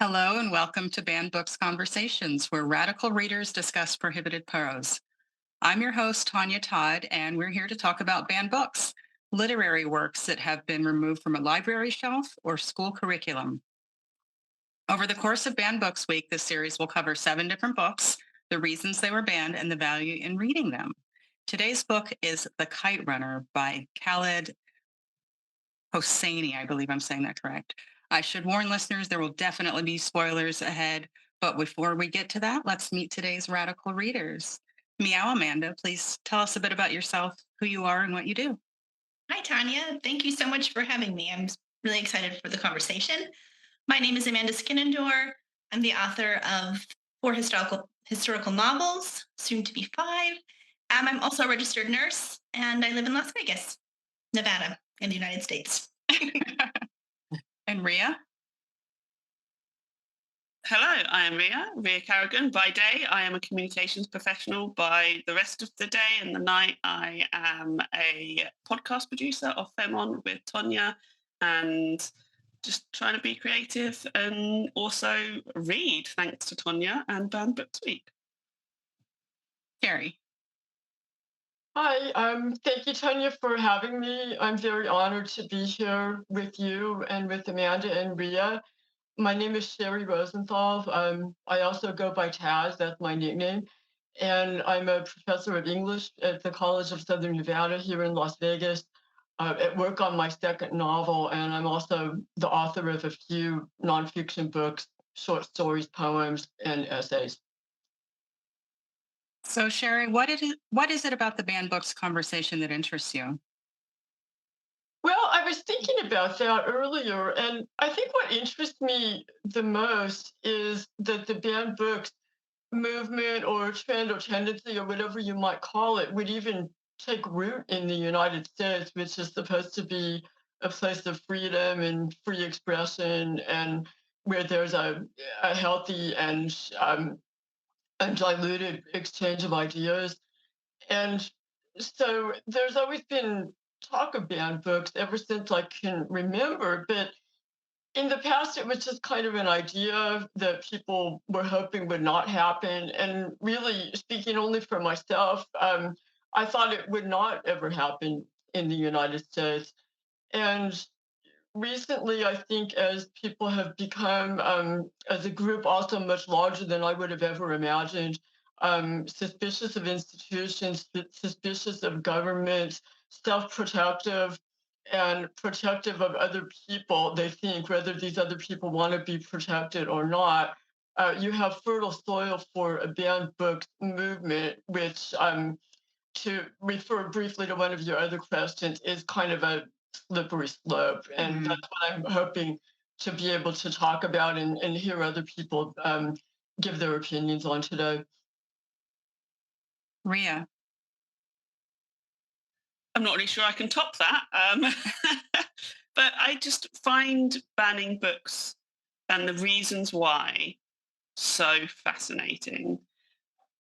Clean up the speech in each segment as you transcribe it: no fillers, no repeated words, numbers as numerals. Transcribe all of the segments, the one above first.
Hello and welcome to Banned Books Conversations, where radical readers discuss prohibited prose. I'm your host, Tonya Todd, and we're here to talk about banned books, literary works that have been removed from a library shelf or school curriculum. Over the course of Banned Books Week, this series will cover 7 different books, the reasons they were banned, and the value in reading them. Today's book is The Kite Runner by Khaled Hosseini. I believe I'm saying that correct. I should warn listeners there will definitely be spoilers ahead. But before we get to that, let's meet today's radical readers. Meow Amanda, please tell us a bit about yourself, who you are, and what you do. Hi, Tanya. Thank you so much for having me. I'm really excited for the conversation. My name is Amanda Skenandore. I'm the author of four historical novels, soon to be five. I'm also a registered nurse, and I live in Las Vegas, Nevada, in the United States. And Ria? Hello, I am Ria Carrogan. By day, I am a communications professional. By the rest of the day and the night, I am a podcast producer of Femon with Tonya and just trying to be creative and also read, thanks to Tonya and Banned Books Week. Sherry. Hi, thank you, Tonya, for having me. I'm very honored to be here with you and with Amanda and Ria. My name is Sherry Rosenthal. I also go by Taz, that's my nickname. And I'm a professor of English at the College of Southern Nevada here in Las Vegas. At work on my second novel, and I'm also the author of a few nonfiction books, short stories, poems, and essays. So, Sherry, what is it about the banned books conversation that interests you? Well, I was thinking about that earlier, and I think what interests me the most is that the banned books movement or trend or tendency or whatever you might call it would even take root in the United States, which is supposed to be a place of freedom and free expression and where there's a healthy and undiluted exchange of ideas. And so there's always been talk of banned books ever since I can remember. But in the past, it was just kind of an idea that people were hoping would not happen. And really, speaking only for myself, I thought it would not ever happen in the United States. And recently, I think as people have become, as a group, also much larger than I would have ever imagined, suspicious of institutions, suspicious of government, self-protective, and protective of other people, they think, whether these other people want to be protected or not. You have fertile soil for a banned books movement, which, to refer briefly to one of your other questions, is kind of a slippery slope. And Mm, that's what I'm hoping to be able to talk about and hear other people give their opinions on today. Ria. I'm not really sure I can top that, but I just find banning books and the reasons why so fascinating.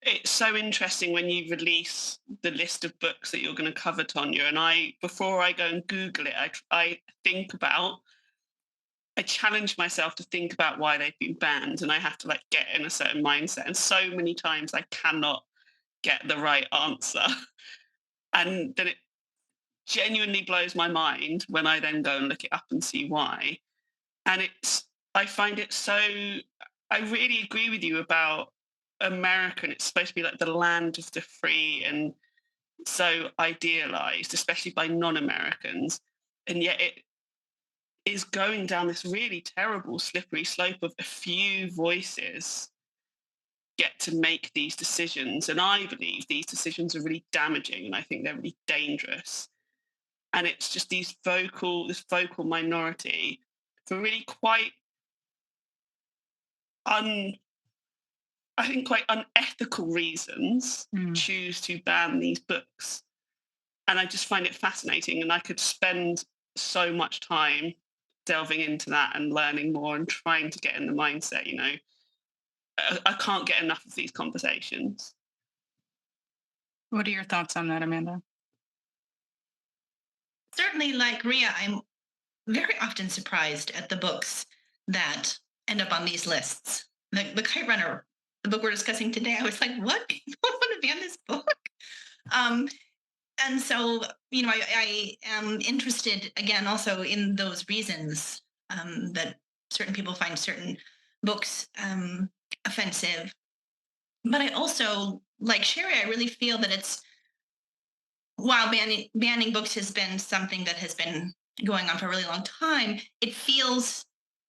It's so interesting when you release the list of books that you're going to cover, Tonya. And before I go and Google it, I think about, I challenge myself to think about why they've been banned, and I have to like get in a certain mindset. And so many times I cannot get the right answer, and then it genuinely blows my mind when I then go and look it up and see why. And I find it so. I really agree with you about America, and it's supposed to be like the land of the free and so idealized, especially by non-Americans. And yet it is going down this really terrible, slippery slope of a few voices get to make these decisions. And I believe these decisions are really damaging, and I think they're really dangerous. And it's just this vocal minority for really quite un I think quite unethical reasons Mm. choose to ban these books. And I just find it fascinating. And I could spend so much time delving into that and learning more and trying to get in the mindset, I can't get enough of these conversations. What are your thoughts on that, Amanda? Certainly, like Ria, I'm very often surprised at the books that end up on these lists. The Kite Runner, the book we're discussing today, I was like, what? People want to ban this book? Um, and so, I am interested again also in those reasons that certain people find certain books offensive. But I also, like Sherry, I really feel that it's, while banning books has been something that has been going on for a really long time, it feels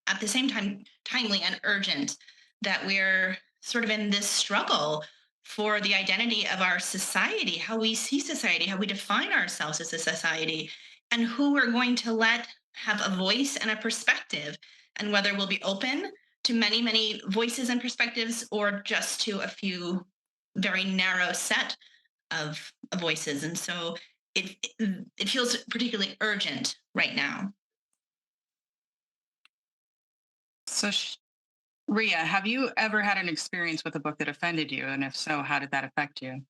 at the same time timely and urgent that we're sort of in this struggle for the identity of our society, how we see society, how we define ourselves as a society, and who we're going to let have a voice and a perspective, and whether we'll be open to many, many voices and perspectives or just to a few very narrow set of voices. And so it feels particularly urgent right now. So, Ria, have you ever had an experience with a book that offended you? And if so, how did that affect you?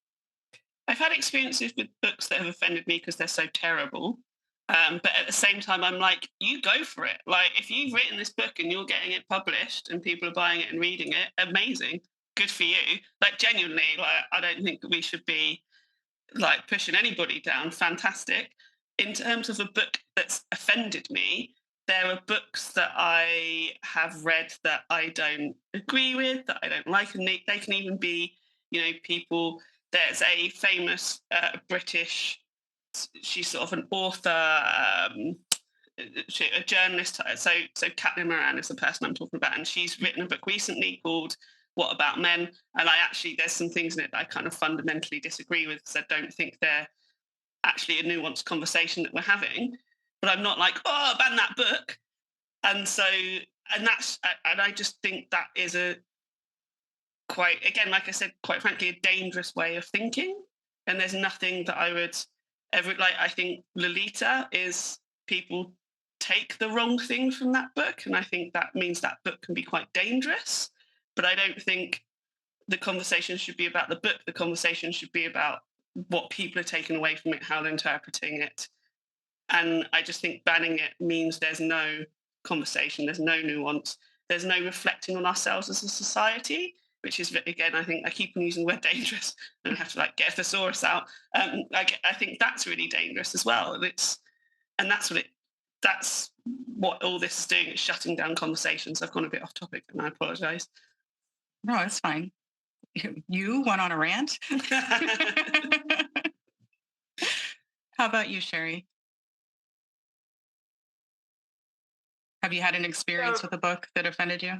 I've had experiences with books that have offended me because they're so terrible. But at the same time, I'm like, you go for it. Like, if you've written this book and you're getting it published and people are buying it and reading it, amazing. Good for you. Like, genuinely, like, I don't think we should be like pushing anybody down. Fantastic. In terms of a book that's offended me, there are books that I have read that I don't agree with, that I don't like, and they can even be, people. There's a famous British, she's sort of an author, a journalist. So Catelyn Moran is the person I'm talking about, and she's written a book recently called "What About Men?" And there's some things in it that I kind of fundamentally disagree with because I don't think they're actually a nuanced conversation that we're having. But I'm not like, oh, ban that book. And so, and I just think that is a quite, again, like I said, quite frankly, a dangerous way of thinking. And there's nothing that I would ever like. I think Lolita is, people take the wrong thing from that book. And I think that means that book can be quite dangerous. But I don't think the conversation should be about the book. The conversation should be about what people are taking away from it, how they're interpreting it. And I just think banning it means there's no conversation, there's no nuance, there's no reflecting on ourselves as a society, which is, again, I think I keep on using the word dangerous and I have to like get a thesaurus out. I think that's really dangerous as well. And that's what all this is doing. It's shutting down conversations. I've gone a bit off topic and I apologize. No, it's fine. You went on a rant. How about you, Sherry? Have you had an experience with a book that offended you?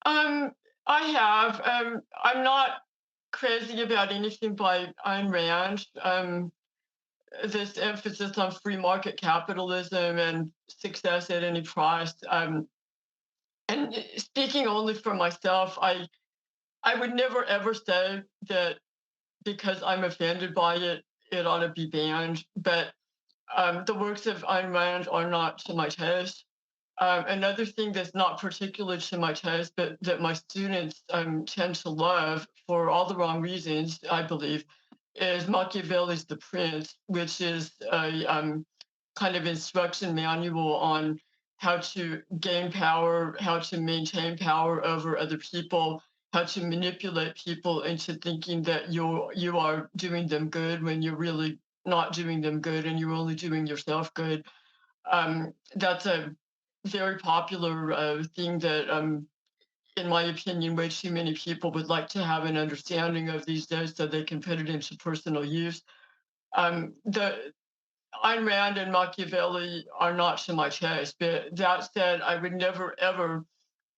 I have. I'm not crazy about anything by Ayn Rand. This emphasis on free market capitalism and success at any price. And speaking only for myself, I would never ever say that because I'm offended by it, it ought to be banned. But the works of Ayn Rand are not to my taste. Another thing that's not particular to my taste, but that my students tend to love for all the wrong reasons, I believe, is Machiavelli's The Prince, which is a kind of instruction manual on how to gain power, how to maintain power over other people, how to manipulate people into thinking that you are doing them good when you're really not doing them good and you're only doing yourself good. That's a very popular thing that, in my opinion, way too many people would like to have an understanding of these days so they can put it into personal use. The Ayn Rand and Machiavelli are not to my taste, but that said, I would never ever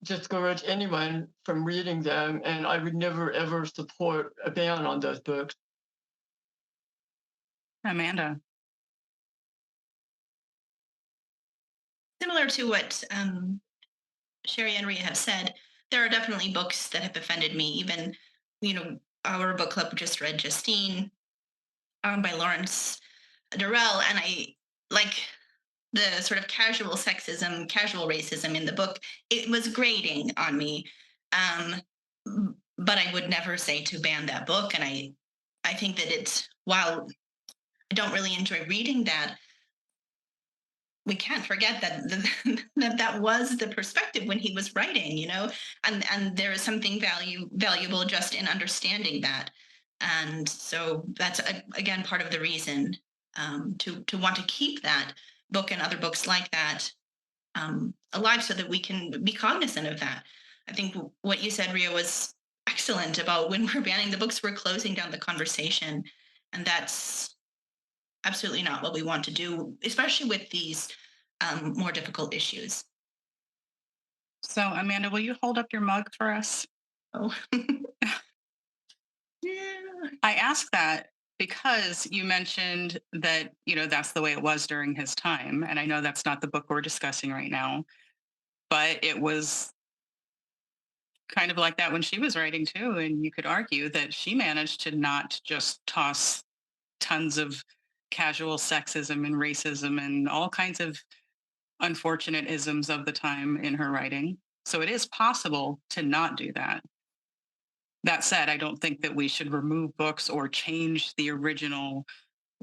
discourage anyone from reading them, and I would never ever support a ban on those books. Amanda. Similar to what Sherry and Ria have said, there are definitely books that have offended me. Even, our book club just read Justine by Lawrence Durrell, and I like the sort of casual sexism, casual racism in the book. It was grating on me, but I would never say to ban that book. And I think that while I don't really enjoy reading that, we can't forget that was the perspective when he was writing, and there is something valuable just in understanding that. And so that's again part of the reason, to want to keep that book and other books like that, alive, so that we can be cognizant of that. I think what you said, Ria, was excellent about when we're banning the books, we're closing down the conversation. And that's absolutely not what we want to do, especially with these more difficult issues. So, Amanda, will you hold up your mug for us? Oh, yeah. I ask that because you mentioned that, that's the way it was during his time. And I know that's not the book we're discussing right now, but it was kind of like that when she was writing too. And you could argue that she managed to not just toss tons of casual sexism and racism and all kinds of unfortunate isms of the time in her writing. So it is possible to not do that. That said, I don't think that we should remove books or change the original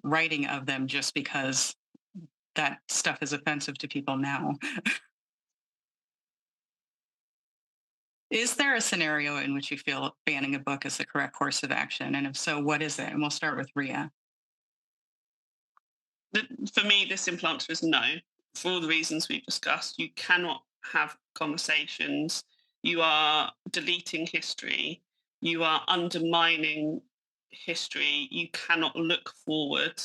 writing of them just because that stuff is offensive to people now. Is there a scenario in which you feel banning a book is the correct course of action? And if so, what is it? And we'll start with Ria. For me, the simple answer is no. For all the reasons we've discussed, you cannot have conversations. You are deleting history. You are undermining history. You cannot look forward.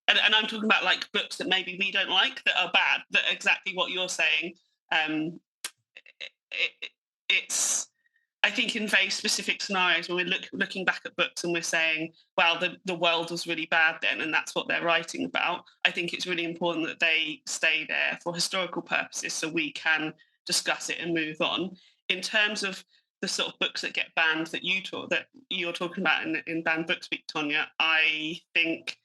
And I'm talking about like books that maybe we don't like that are bad, that are exactly what you're saying. It's, I think, in very specific scenarios when we're looking back at books and we're saying, well, the world was really bad then, and that's what they're writing about. I think it's really important that they stay there for historical purposes so we can discuss it and move on. In terms of the sort of books that get banned that you're talking about in Banned Books Week, Tonya, I think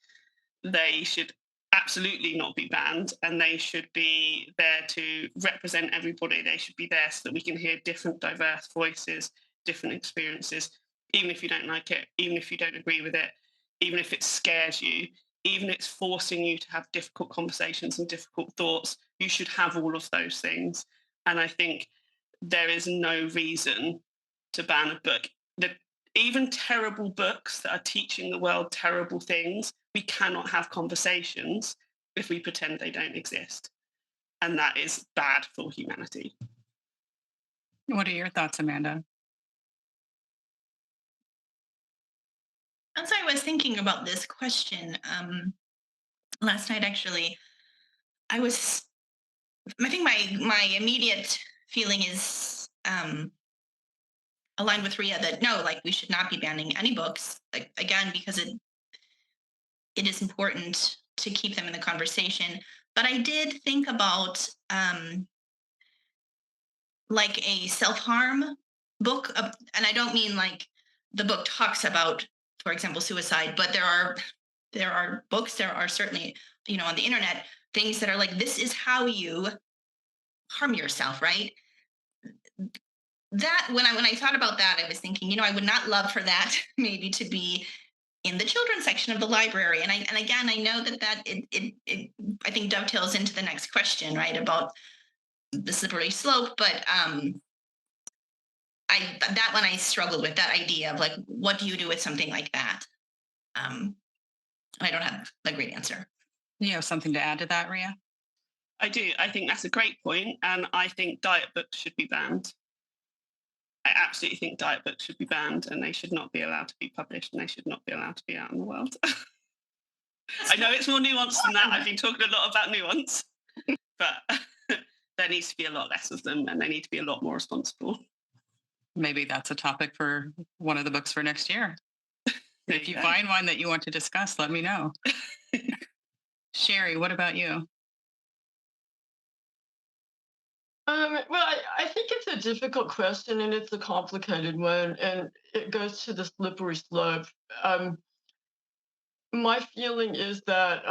they should absolutely not be banned, and they should be there to represent everybody. They should be there so that we can hear different diverse voices, different experiences, even if you don't like it, even if you don't agree with it, even if it scares you, even if it's forcing you to have difficult conversations and difficult thoughts. You should have all of those things. And I think there is no reason to ban a book. Even terrible books that are teaching the world terrible things, we cannot have conversations if we pretend they don't exist. And that is bad for humanity. What are your thoughts, Amanda? As I was thinking about this question, last night, actually, I think my immediate feeling is, aligned with Ria, that no, like, we should not be banning any books, like, again, because it is important to keep them in the conversation. But I did think about, like, a self-harm book, and I don't mean like the book talks about, for example, suicide, but there are books, there are certainly, on the internet, things that are like, this is how you harm yourself, right? That when I thought about that, I was thinking, I would not love for that maybe to be in the children's section of the library. And again, I know that it I think dovetails into the next question, right, about the slippery slope. But that one I struggled with, that idea of like, what do you do with something like that? I don't have a great answer. You have something to add to that, Ria? I do. I think that's a great point, and I think diet books should be banned. I absolutely think diet books should be banned, and they should not be allowed to be published, and they should not be allowed to be out in the world. I know it's more nuanced than that. I've been talking a lot about nuance, but there needs to be a lot less of them, and they need to be a lot more responsible. Maybe that's a topic for one of the books for next year. If you find one that you want to discuss, let me know. Sherry, what about you? Well, I think it's a difficult question, and it's a complicated one, and it goes to the slippery slope. My feeling is that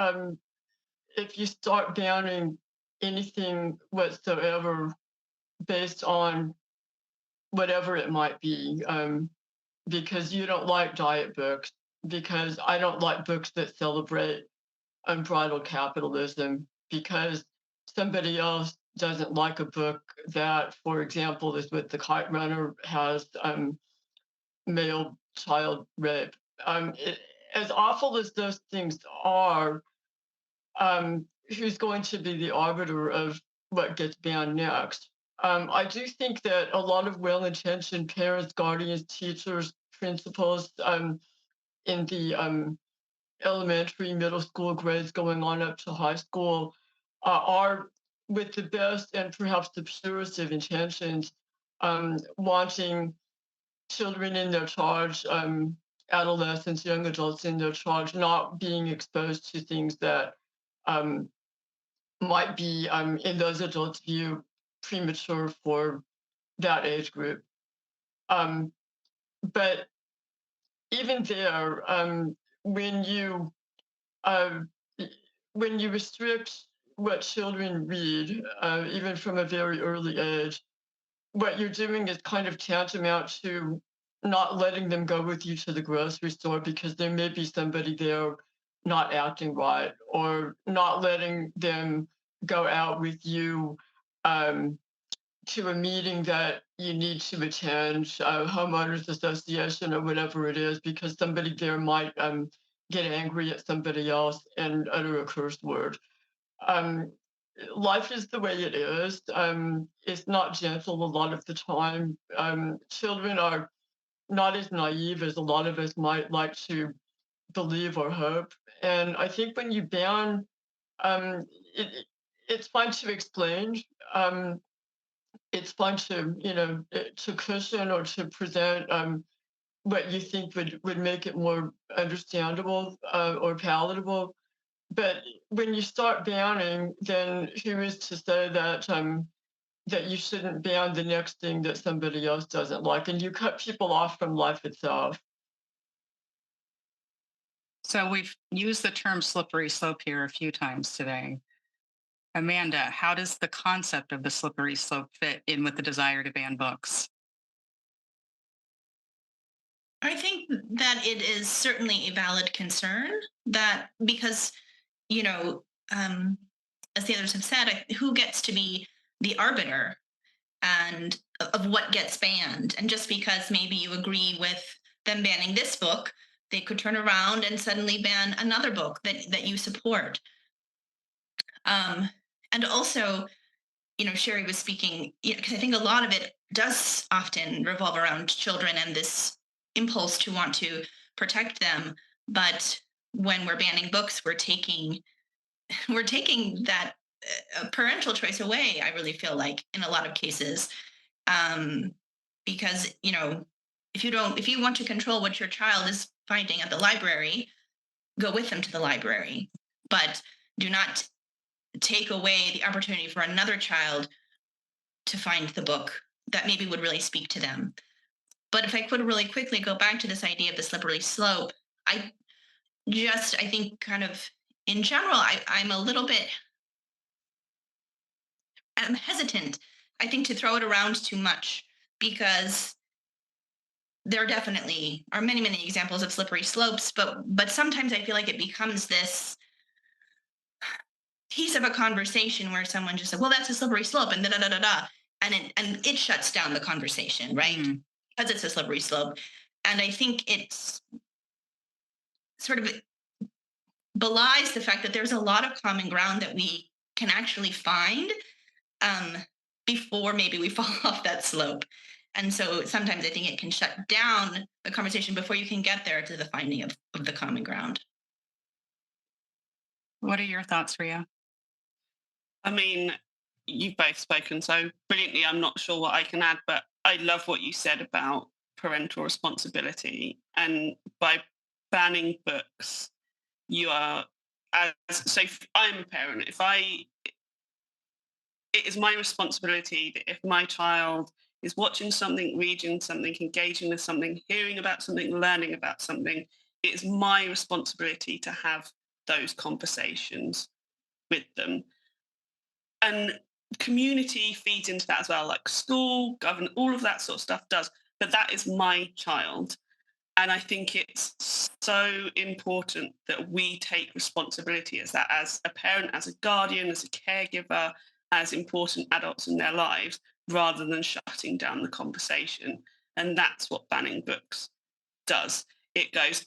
if you start banning anything whatsoever based on whatever it might be, because you don't like diet books, because I don't like books that celebrate unbridled capitalism because somebody else doesn't like a book that, for example, is with the Kite Runner, has male child rape. As awful as those things are, who's going to be the arbiter of what gets banned next? I do think that a lot of well-intentioned parents, guardians, teachers, principals in the elementary, middle school grades going on up to high school are with the best and perhaps the purest of intentions, wanting children in their charge, adolescents, young adults in their charge, not being exposed to things that um, might be, in those adults' view, premature for that age group. Um, but even there, when you uh, when you restrict what children read, even from a very early age, what you're doing is kind of tantamount to not letting them go with you to the grocery store because there may be somebody there not acting right, or not letting them go out with you um, to a meeting that you need to attend, homeowners association or whatever it is, because somebody there might get angry at somebody else and utter a curse word. Um, Life is the way it is. It's not gentle a lot of the time. Children are not as naive as a lot of us might like to believe or hope. And I think when you ban, um, it's fine to explain. Um, it's fine to, to cushion or to present what you think would make it more understandable or palatable. But when you start banning, then who is to say that that you shouldn't ban the next thing that somebody else doesn't like, and you cut people off from life itself. So we've used the term slippery slope here a few times today. Amanda, how does the concept of the slippery slope fit in with the desire to ban books? I think that it is certainly a valid concern that because, you know, um, as the others have said, who gets to be the arbiter and of what gets banned? And just because maybe you agree with them banning this book, they could turn around and suddenly ban another book that you support. Um, and also, Sherry was speaking, because I think a lot of it does often revolve around children and this impulse to want to protect them. But when we're banning books, we're taking we're taking that parental choice away. I really feel like in a lot of cases, um, because if you want to control what your child is finding at the library, go with them to the library, but do not take away the opportunity for another child to find the book that maybe would really speak to them. But if I could really quickly go back to this idea of the slippery slope, I I think kind of in general, I'm a little bit I'm hesitant, I think, to throw it around too much because there definitely are many, many examples of slippery slopes, but sometimes I feel like it becomes this piece of a conversation where someone just said, "Well, that's a slippery slope," and da da da da da, and it shuts down the conversation, right? Mm. Because it's a slippery slope, and I think it's sort of belies the fact that there's a lot of common ground that we can actually find um, before maybe we fall off that slope. And so sometimes I think it can shut down the conversation before you can get there to the finding of the common ground. What are your thoughts, Ria? I mean, you've both spoken so brilliantly. I'm not sure what I can add, but I love what you said about parental responsibility. And by banning books, you are, if I'm a parent, it is my responsibility that if my child is watching something, reading something, engaging with something, hearing about something, learning about something, it is my responsibility to have those conversations with them. And community feeds into that as well, like school, government, all of that sort of stuff does. But that is my child. And I think it's so important that we take responsibility as that, as a parent, as a guardian, as a caregiver, as important adults in their lives, rather than shutting down the conversation. And that's what banning books does. It goes,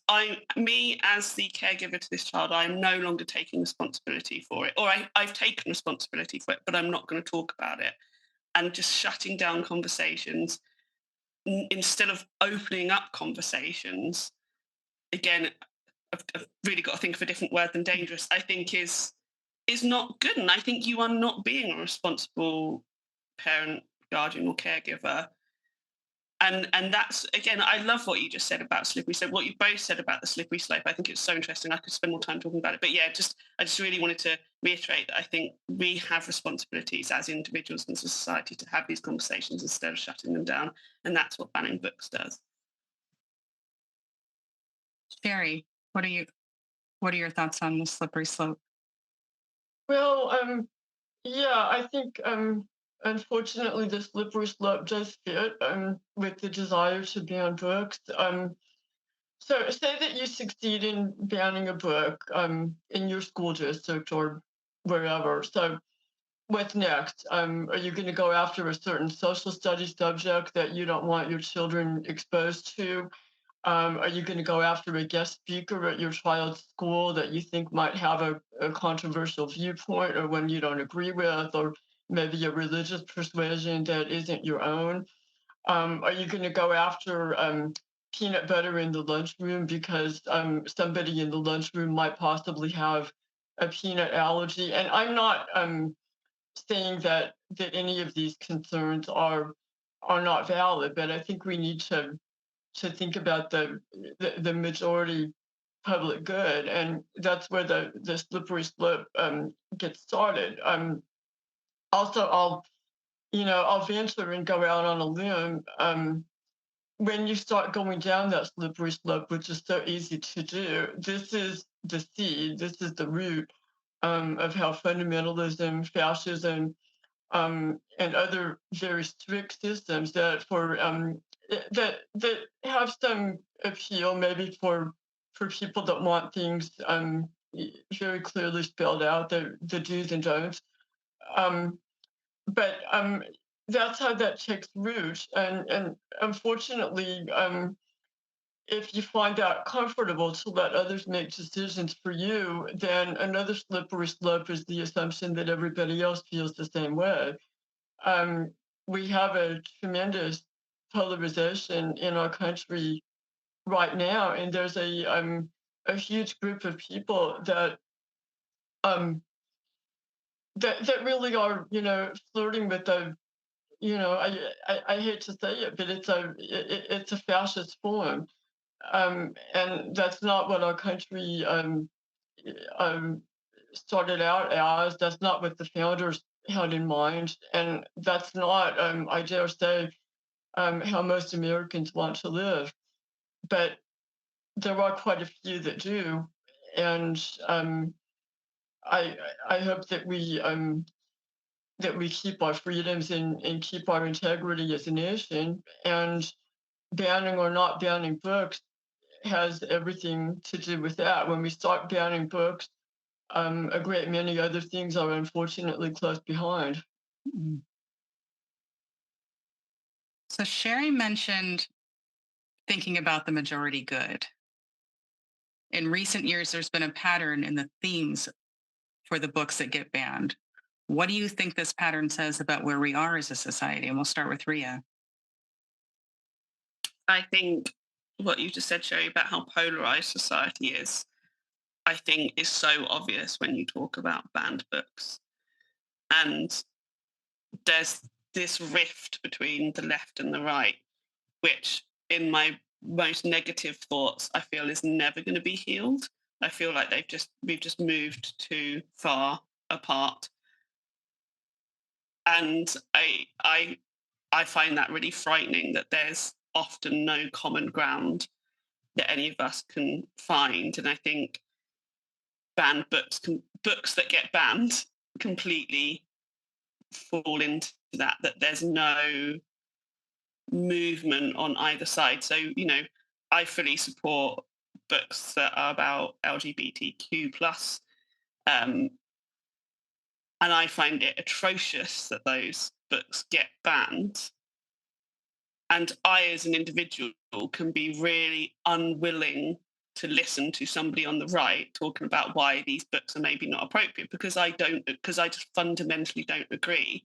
me as the caregiver to this child, I'm no longer taking responsibility for it, or I've taken responsibility for it, but I'm not going to talk about it. And just shutting down conversations instead of opening up conversations, again, I've really got to think of a different word than dangerous, I think is not good. And I think you are not being a responsible parent, guardian, or caregiver. And that's, again, I love what you just said about slippery slope, what you both said about the slippery slope. I think it's so interesting. I could spend more time talking about it. But yeah, I just really wanted to reiterate that I think we have responsibilities as individuals and as a society to have these conversations instead of shutting them down. And that's what banning books does. Sherry, what are your thoughts on the slippery slope? Well, yeah, I think unfortunately the slippery slope does fit with the desire to ban books. So say that you succeed in banning a book in your school district or wherever. So what's next? Are you going to go after a certain social studies subject that you don't want your children exposed to? Are you going to go after a guest speaker at your child's school that you think might have a controversial viewpoint or one you don't agree with, or maybe a religious persuasion that isn't your own? Are you going to go after peanut butter in the lunchroom because somebody in the lunchroom might possibly have a peanut allergy? And I'm not saying that any of these concerns are not valid, but I think we need to think about the majority public good, and that's where the slippery slope gets started. Also, I'll venture and go out on a limb. When you start going down that slippery slope, which is so easy to do, this is the seed, this is the root of how fundamentalism, fascism, and other very strict systems that have some appeal maybe for people that want things very clearly spelled out, the do's and don'ts. Um, but that's how that takes root, and unfortunately, if you find that comfortable to let others make decisions for you, then another slippery slope is the assumption that everybody else feels the same way. um, we have a tremendous polarization in our country right now, and there's a huge group of people um, that really are, flirting with the, I hate to say it, but it's a fascist form, and that's not what our country um, started out as. That's not what the founders had in mind, and that's not, I dare say, how most Americans want to live. But there are quite a few that do, and I I hope that we keep our freedoms and keep our integrity as a nation. And banning or not banning books has everything to do with that. When we start banning books, a great many other things are unfortunately close behind. Mm. So Sherry mentioned thinking about the majority good. In recent years, there's been a pattern in the themes for the books that get banned. What do you think this pattern says about where we are as a society? And we'll start with Ria. I think what you just said, Sherry, about how polarized society is, I think is so obvious when you talk about banned books. And there's this rift between the left and the right, which in my most negative thoughts, I feel is never going to be healed. I feel like we've just moved too far apart. And I find that really frightening, that there's often no common ground that any of us can find. And I think books that get banned completely fall into that there's no movement on either side. So, I fully support books that are about LGBTQ plus, um, and I find it atrocious that those books get banned. And I, as an individual, can be really unwilling to listen to somebody on the right talking about why these books are maybe not appropriate, because I just fundamentally don't agree.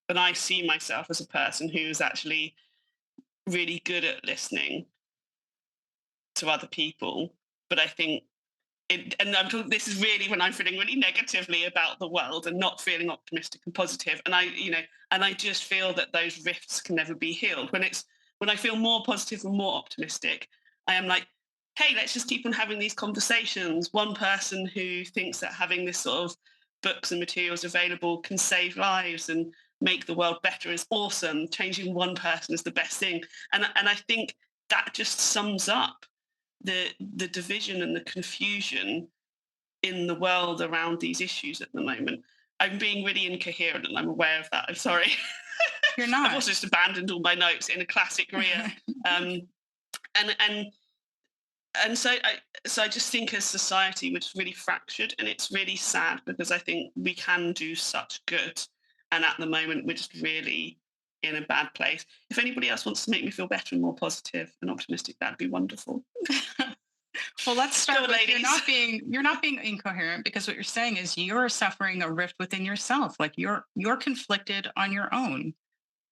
And I see myself as a person who is actually really good at listening to other people. But I think and I'm talking, this is really when I'm feeling really negatively about the world and not feeling optimistic and positive. And I just feel that those rifts can never be healed. When I feel more positive and more optimistic, I am like, hey, let's just keep on having these conversations. One person who thinks that having this sort of books and materials available can save lives and make the world better is awesome. Changing one person is the best thing. And I think that just sums up the division and the confusion in the world around these issues at the moment. I'm being really incoherent and I'm aware of that. I'm sorry. You're I've not. also just abandoned all my notes in a classic Ria. Um, and so I just think as society we're just really fractured, and it's really sad because I think we can do such good, and at the moment we're just really in a bad place. If anybody else wants to make me feel better and more positive and optimistic, that'd be wonderful. Well, let's start Go, with ladies. you're not being incoherent, because what you're saying is you're suffering a rift within yourself. Like you're conflicted on your own.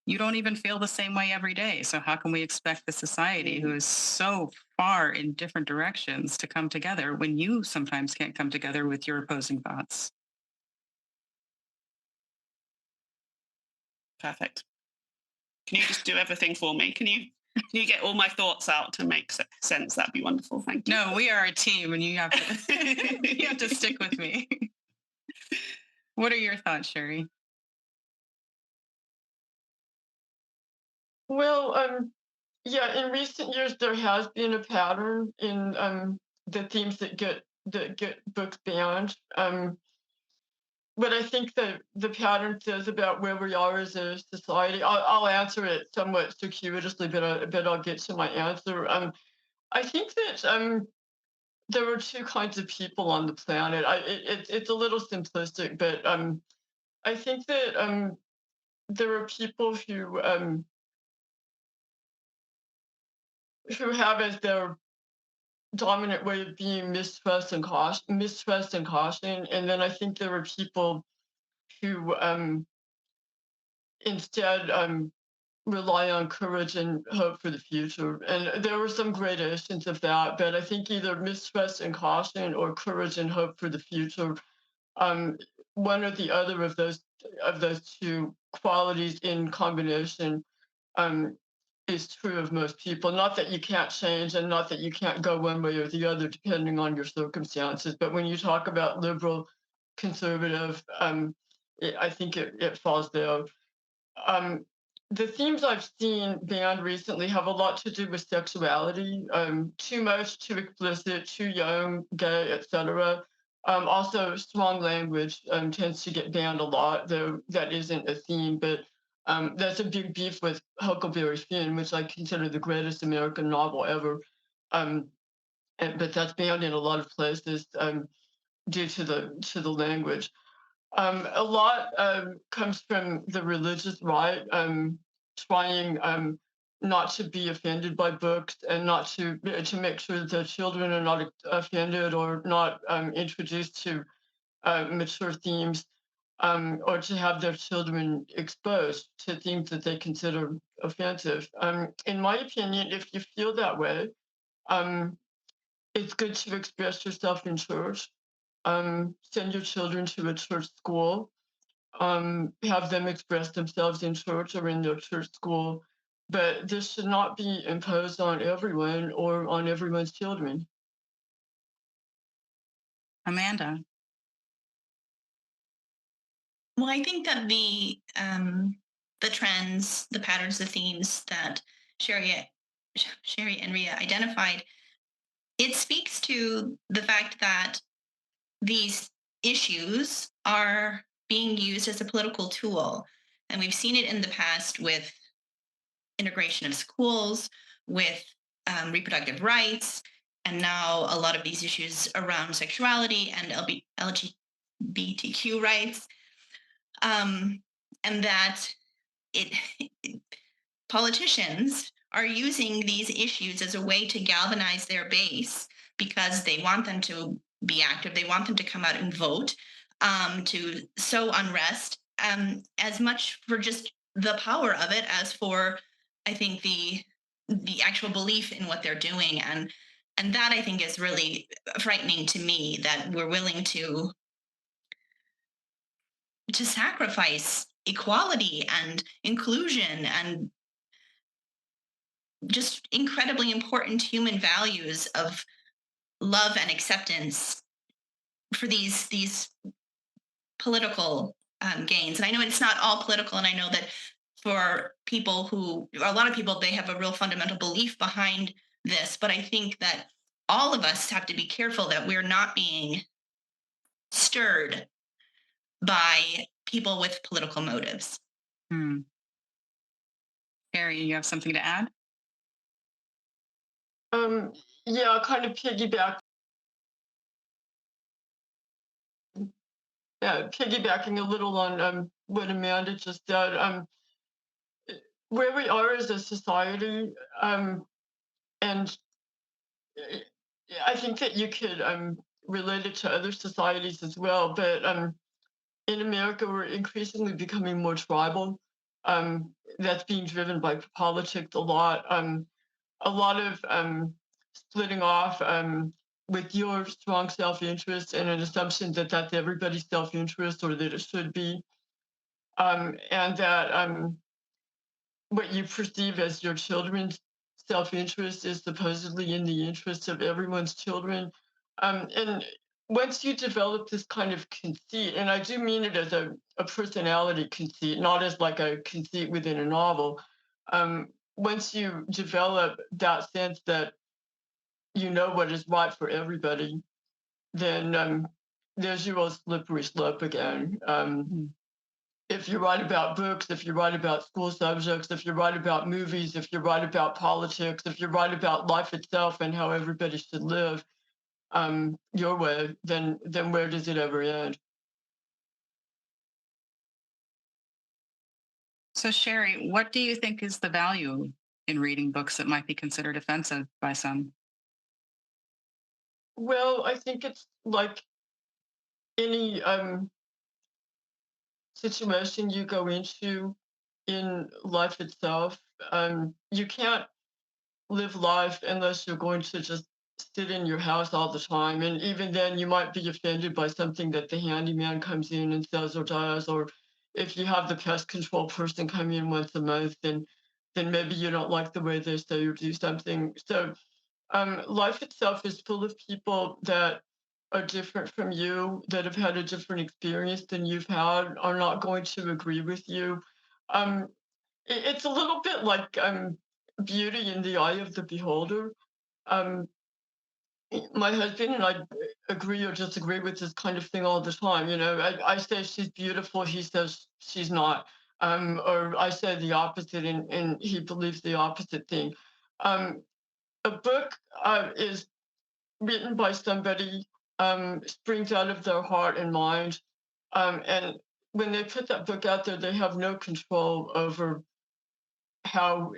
You don't even feel the same way every day. So how can we expect the society who is so far in different directions to come together when you sometimes can't come together with your opposing thoughts? Perfect. Can you just do everything for me? Can you get all my thoughts out to make sense? That'd be wonderful. Thank you. No, we are a team, and you have to you have to stick with me. What are your thoughts, Sherry? Well, yeah, in recent years there has been a pattern in the themes that get books banned. What I think the pattern says about where we are as a society, I'll answer it somewhat circuitously, but I'll get to my answer. I think that there are two kinds of people on the planet. It's a little simplistic, but I think that there are people who have as their dominant way of being mistrust and caution, and then I think there are people who instead rely on courage and hope for the future. And there were some gradations of that, but I think either mistrust and caution or courage and hope for the future, um, one or the other of those two qualities in combination, um, is true of most people. Not that you can't change, and not that you can't go one way or the other depending on your circumstances. But when you talk about liberal, conservative, I think it falls there. Um, the themes I've seen banned recently have a lot to do with sexuality, too much, too explicit, too young, gay, etc. Also, strong language tends to get banned a lot, though that isn't a theme, but that's a big beef with Huckleberry Finn, which I consider the greatest American novel ever. Um, but that's banned in a lot of places due to the language. A lot comes from the religious right, trying not to be offended by books and not to make sure that their children are not offended or not introduced to mature themes, or to have their children exposed to themes that they consider offensive. In my opinion, if you feel that way, um, it's good to express yourself in church. Send your children to a church school, have them express themselves in church or in their church school, but this should not be imposed on everyone or on everyone's children. Amanda. Well, I think that the trends, the patterns, the themes that Sherry, Sherry and Ria identified, it speaks to the fact that these issues are being used as a political tool. And we've seen it in the past with integration of schools, with reproductive rights, and now a lot of these issues around sexuality and LGBTQ rights, and that it politicians are using these issues as a way to galvanize their base because they want them to be active, they want them to come out and vote, to sow unrest, as much for just the power of it as for, I think, the actual belief in what they're doing. And that, I think, is really frightening to me, that we're willing to sacrifice equality and inclusion and just incredibly important human values of love and acceptance for these political gains. And I know it's not all political, and I know that for people who, a lot of people, they have a real fundamental belief behind this. But I think that all of us have to be careful that we're not being stirred by people with political motives. Hmm. Sherry, you have something to add? Yeah, kind of piggybacking a little on what Amanda just said. Where we are as a society, and uh, I think that you could relate it to other societies as well. But in America, we're increasingly becoming more tribal. That's being driven by politics a lot. A lot of splitting off with your strong self-interest and an assumption that that's everybody's self-interest or that it should be, and that what you perceive as your children's self-interest is supposedly in the interest of everyone's children. And once you develop this kind of conceit, and I do mean it as a personality conceit, not as like a conceit within a novel, once you develop that sense that you know what is right for everybody, then there's your old slippery slope again. If you write about books, if you write about school subjects, if you write about movies, if you write about politics, if you write about life itself and how everybody should live your way, then where does it ever end? So, Sherry, what do you think is the value in reading books that might be considered offensive by some? Well, I think it's like any situation you go into in life itself. You can't live life unless you're going to just sit in your house all the time. And even then, you might be offended by something that the handyman comes in and says or does, or if you have the pest control person come in once a month, then maybe you don't like the way they say or do something. So life itself is full of people that are different from you, that have had a different experience than you've had, are not going to agree with you. Um, it's a little bit like beauty in the eye of the beholder. Um, my husband and I agree or disagree with this kind of thing all the time. You know, I say she's beautiful, he says she's not. Or I say the opposite, and he believes the opposite thing. Um, a book is written by somebody, springs out of their heart and mind. And when they put that book out there, they have no control over how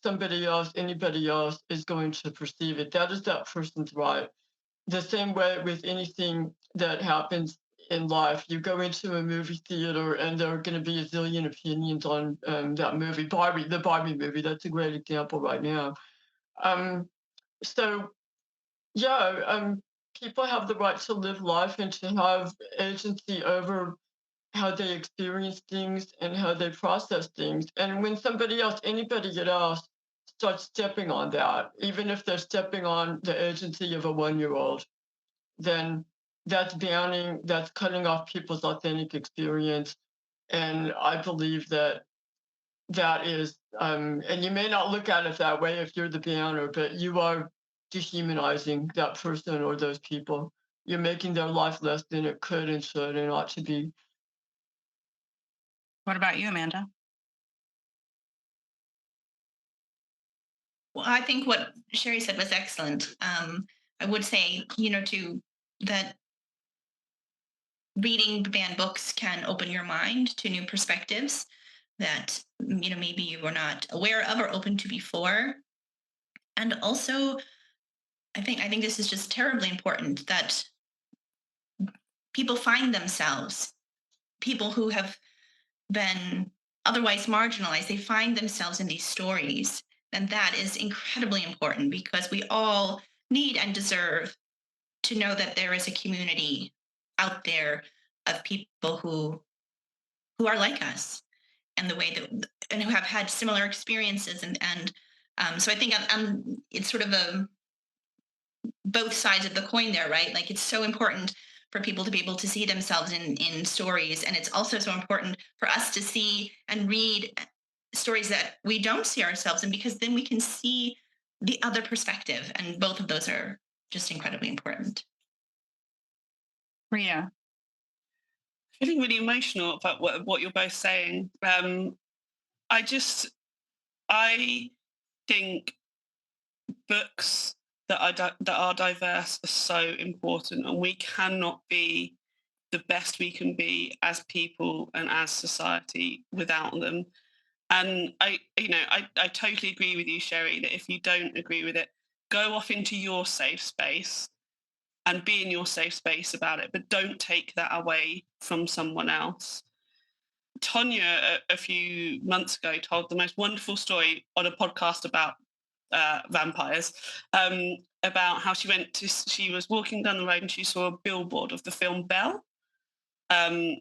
somebody else, anybody else, is going to perceive it. That is that person's right. The same way with anything that happens in life. You go into a movie theater and there are going to be a zillion opinions on that movie. Barbie, the Barbie movie, that's a great example right now. Um, so, yeah, people have the right to live life and to have agency over how they experience things and how they process things. And when somebody else, anybody else, starts stepping on that, even if they're stepping on the agency of a 1-year-old, then that's banning, that's cutting off people's authentic experience. And I believe that that is, and you may not look at it that way if you're the banner, but you are dehumanizing that person or those people. You're making their life less than it could and should and ought to be. What about you, Amanda? Well, I think what Sherry said was excellent. I would say, that reading banned books can open your mind to new perspectives that maybe you were not aware of or open to before. And also, I think this is just terribly important that people find themselves, people who have been otherwise marginalized, they find themselves in these stories. And that is incredibly important because we all need and deserve to know that there is a community out there of people who are like us and the way that and who have had similar experiences and so I think it's sort of a both sides of the coin there, right? Like it's so important for people to be able to see themselves in stories, and it's also so important for us to see and read stories that we don't see ourselves in, because then we can see the other perspective, and both of those are just incredibly important. Ria. Feeling really emotional about what you're both saying. I think books that are diverse are so important, and we cannot be the best we can be as people and as society without them. And I totally agree with you, Sherry, that if you don't agree with it, go off into your safe space and be in your safe space about it, but don't take that away from someone else. Tonya, a few months ago, told the most wonderful story on a podcast about vampires, about how she was walking down the road and she saw a billboard of the film Belle,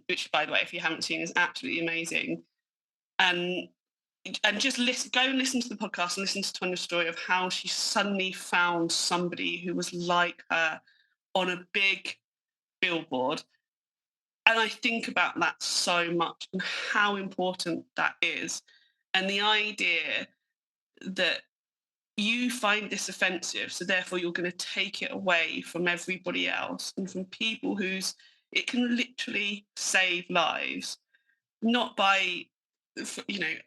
which, by the way, if you haven't seen, is absolutely amazing. And just go and listen to the podcast and listen to Tonya's story of how she suddenly found somebody who was like her on a big billboard. And I think about that so much and how important that is. And the idea that you find this offensive, so therefore you're going to take it away from everybody else and from people it can literally save lives, not by,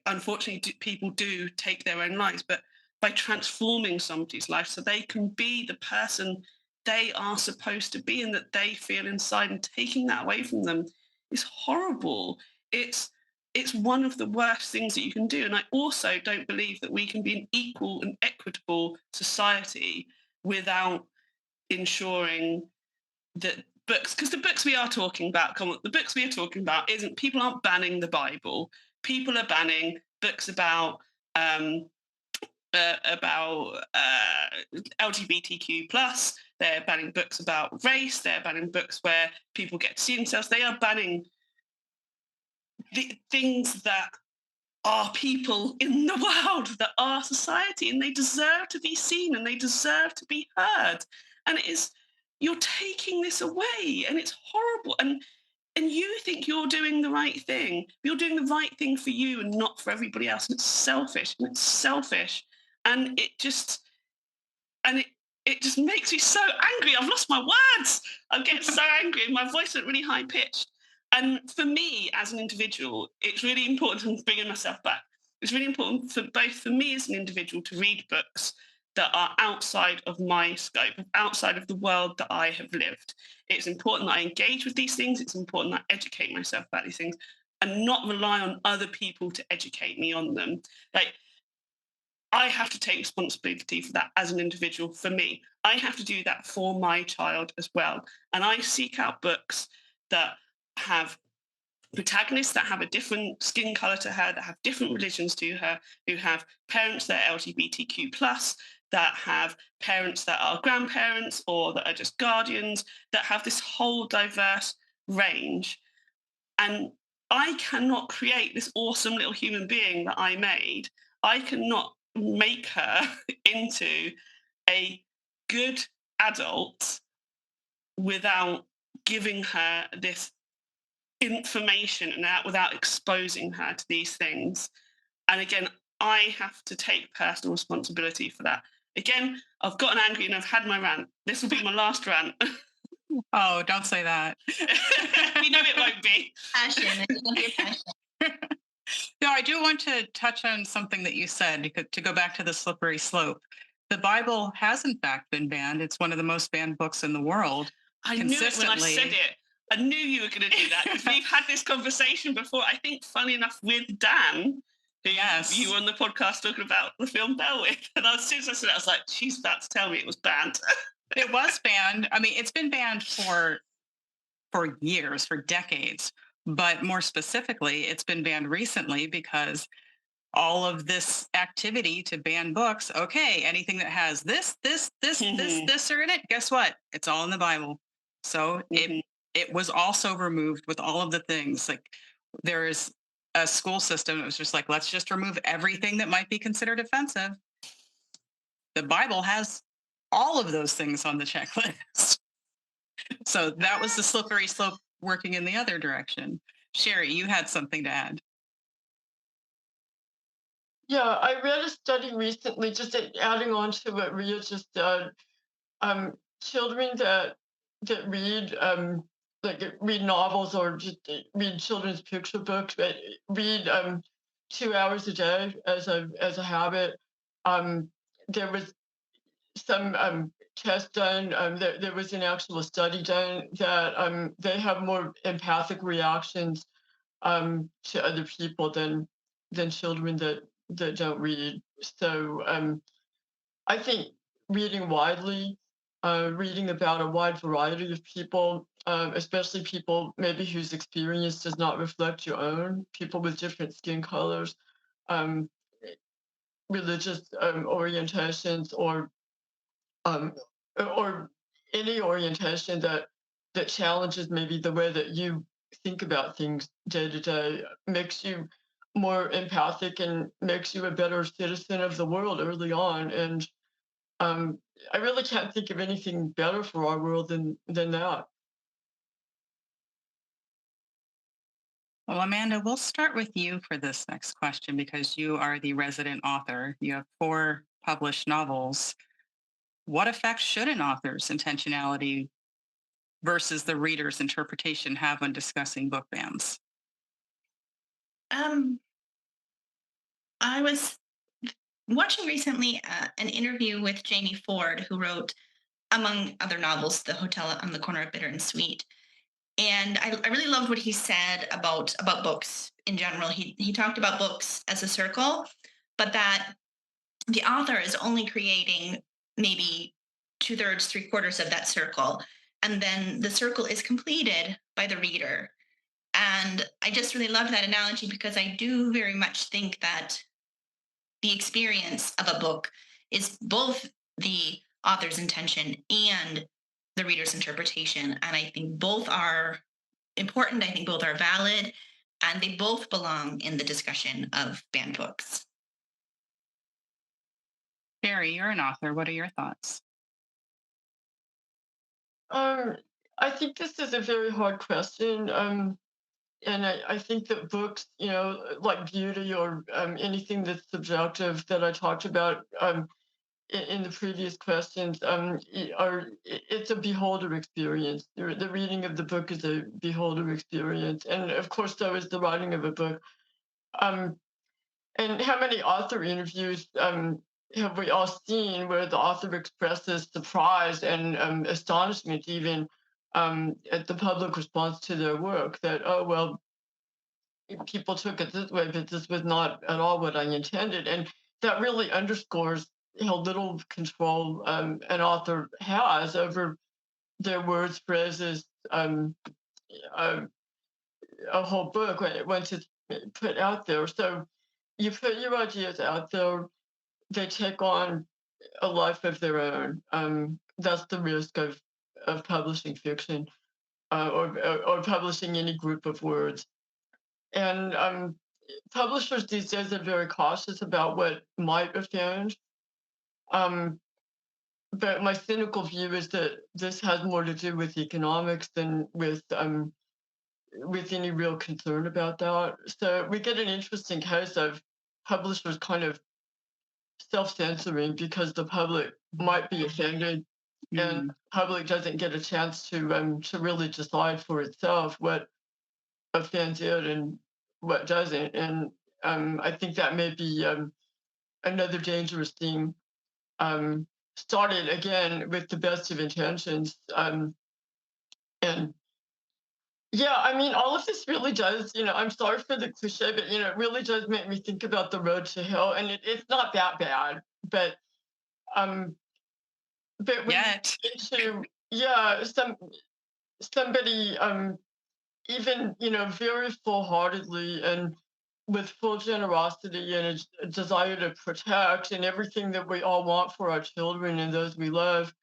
unfortunately people do take their own lives, but by transforming somebody's life so they can be the person they are supposed to be and that they feel inside, and taking that away from them is horrible. It's one of the worst things that you can do. And I also don't believe that we can be an equal and equitable society without ensuring that books, because the books we are talking about, the books we are talking about people aren't banning the Bible. People are banning books about LGBTQ plus. They're banning books about race. They're banning books where people get to see themselves. They are banning the things that are people in the world, that are society, and they deserve to be seen and they deserve to be heard. And you're taking this away, and it's horrible. And you think you're doing the right thing. You're doing the right thing for you and not for everybody else. And it's selfish. And it just makes me so angry. I've lost my words. I'm getting so angry, and my voice went really high pitched. And for me as an individual, it's really important, I'm bringing myself back. It's really important for me as an individual to read books that are outside of my scope, outside of the world that I have lived. It's important that I engage with these things. It's important that I educate myself about these things and not rely on other people to educate me on them. Like, I have to take responsibility for that as an individual. For me, I have to do that for my child as well. And I seek out books that have protagonists that have a different skin color to her, that have different religions to her, who have parents that are LGBTQ plus, that have parents that are grandparents or that are just guardians, that have this whole diverse range. And I cannot create this awesome little human being that I made. I cannot make her into a good adult without giving her this information and without exposing her to these things. And again, I have to take personal responsibility for that. Again, I've gotten angry and I've had my rant. This will be my last rant. Oh, don't say that. You know it won't be. Passion. I love your passion. No, I do want to touch on something that you said to go back to the slippery slope. The Bible has, in fact, been banned. It's one of the most banned books in the world I knew it when I said consistently. it. I knew you were going to do that because we've had this conversation before. I think, funny enough, with Dan, who you Yes, were on the podcast talking about the film Bell with. And as soon as I said it, I was like, she's about to tell me it was banned. it was banned. I mean, it's been banned for years, for decades. But more specifically, it's been banned recently because all of this activity to ban books. Okay, anything that has this are in it, guess what? It's all in the Bible. So it was also removed with all of the things. Like there is a school system that was just like, let's just remove everything that might be considered offensive. The Bible has all of those things on the checklist. So that was the slippery slope working in the other direction. Sherry, you had something to add. Yeah, I read a study recently, just adding on to what Ria just said. Children that read read novels or just read children's picture books, but read 2 hours a day as a habit. Um, there was some test done. There was an actual study done that they have more empathic reactions to other people than children that don't read. So I think reading widely, reading about a wide variety of people, especially people maybe whose experience does not reflect your own, people with different skin colors, um, religious orientations, um, or any orientation that challenges maybe the way that you think about things day to day makes you more empathic and makes you a better citizen of the world early on. And um, I really can't think of anything better for our world than that. Well, Amanda, we'll start with you for this next question because you are the resident author. You have 4 published novels. What effect should an author's intentionality versus the reader's interpretation have when discussing book bans? Um, I was watching recently an interview with Jamie Ford, who wrote, among other novels, The Hotel on the Corner of Bitter and Sweet. And I really loved what he said about books in general. He talked about books as a circle, but that the author is only creating maybe 2/3, 3/4 of that circle. And then the circle is completed by the reader. And I just really love that analogy because I do very much think that the experience of a book is both the author's intention and the reader's interpretation. And I think both are important. I think both are valid. And they both belong in the discussion of banned books. Sherry, you're an author. What are your thoughts? Um, I think this is a very hard question. And I think that books, like beauty or anything that's subjective that I talked about in the previous questions, it's a beholder experience. The reading of the book is a beholder experience, and of course, so is the writing of a book. Um, and how many author interviews have we all seen where the author expresses surprise and astonishment, even at the public response to their work? That, oh well, people took it this way, but this was not at all what I intended. And that really underscores how little control an author has over their words, phrases, uh, a whole book once it's put out there. So you put your ideas out there, they take on a life of their own. That's the risk of publishing fiction or publishing any group of words. And publishers these days are very cautious about what might offend. Um, but my cynical view is that this has more to do with economics than with any real concern about that. So we get an interesting case of publishers kind of self-censoring because the public might be offended, and Mm. the public doesn't get a chance to really decide for itself what offends it and what doesn't. And I think that may be another dangerous theme. Started again with the best of intentions. And yeah, I mean, all of this really does, I'm sorry for the cliche, but, it really does make me think about the road to hell. And it's not that bad, um, but when you Yet. get into, yeah, somebody, even, very full-heartedly and with full generosity and a desire to protect and everything that we all want for our children and those we love.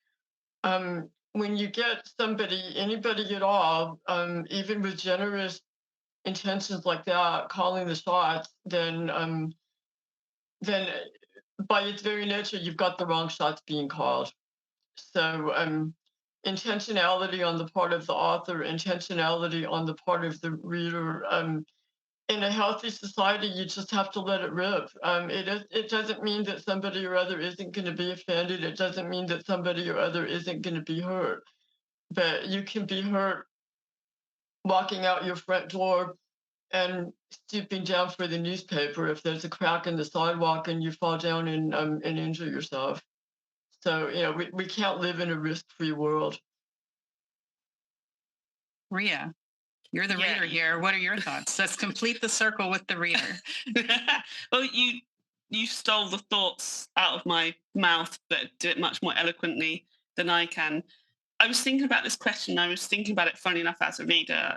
When you get somebody, anybody at all, even with generous intentions like that, calling the shots, then by its very nature, you've got the wrong shots being called. So intentionality on the part of the author, intentionality on the part of the reader. In a healthy society, you just have to let it rip. It doesn't mean that somebody or other isn't going to be offended. It doesn't mean that somebody or other isn't going to be hurt. But you can be hurt walking out your front door and stooping down for the newspaper if there's a crack in the sidewalk and you fall down and injure yourself. So we can't live in a risk-free world. Ria, you're the Yeah. reader here. What are your thoughts? Let's complete the circle with the reader. Well, you stole the thoughts out of my mouth, but did it much more eloquently than I can. I was thinking about this question. I was thinking about it, funny enough, as a reader.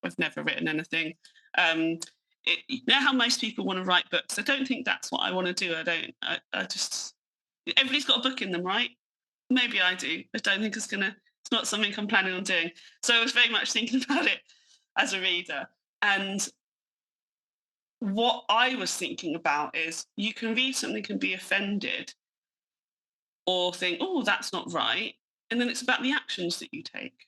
I've never written anything. Um, you know how most people want to write books? I don't think that's what I want to do. I just, everybody's got a book in them, right? Maybe I do. I don't think it's not something I'm planning on doing. So I was very much thinking about it as a reader. And what I was thinking about is you can read something and be offended or think, oh, that's not right. And then it's about the actions that you take.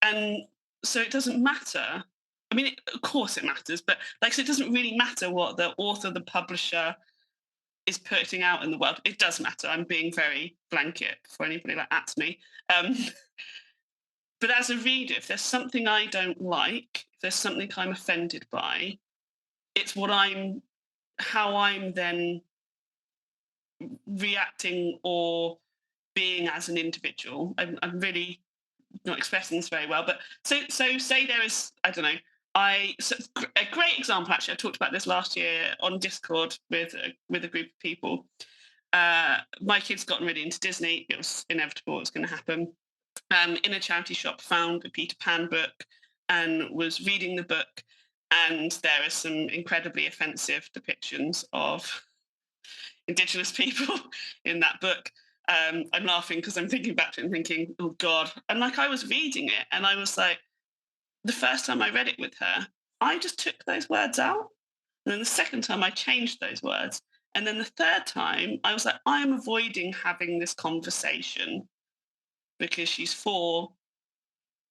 And so it doesn't matter. I mean, of course it matters, but so it doesn't really matter what the author, the publisher is putting out in the world. It does matter. I'm being very blanket for anybody that at me. Um, but as a reader, if there's something I don't like, if there's something I'm offended by, it's how I'm then reacting or being as an individual. I'm really not expressing this very well, but so say there is, I don't know, a great example, actually, I talked about this last year on Discord with a group of people. My kids gotten really into Disney. It was inevitable, it was going to happen. In a charity shop, found a Peter Pan book and was reading the book, and there are some incredibly offensive depictions of Indigenous people in that book. I'm laughing because I'm thinking back to it and thinking, oh God. And I was reading it and I was like, the first time I read it with her, I just took those words out. And then the second time I changed those words. And then the third time I was like, I'm avoiding having this conversation because she's 4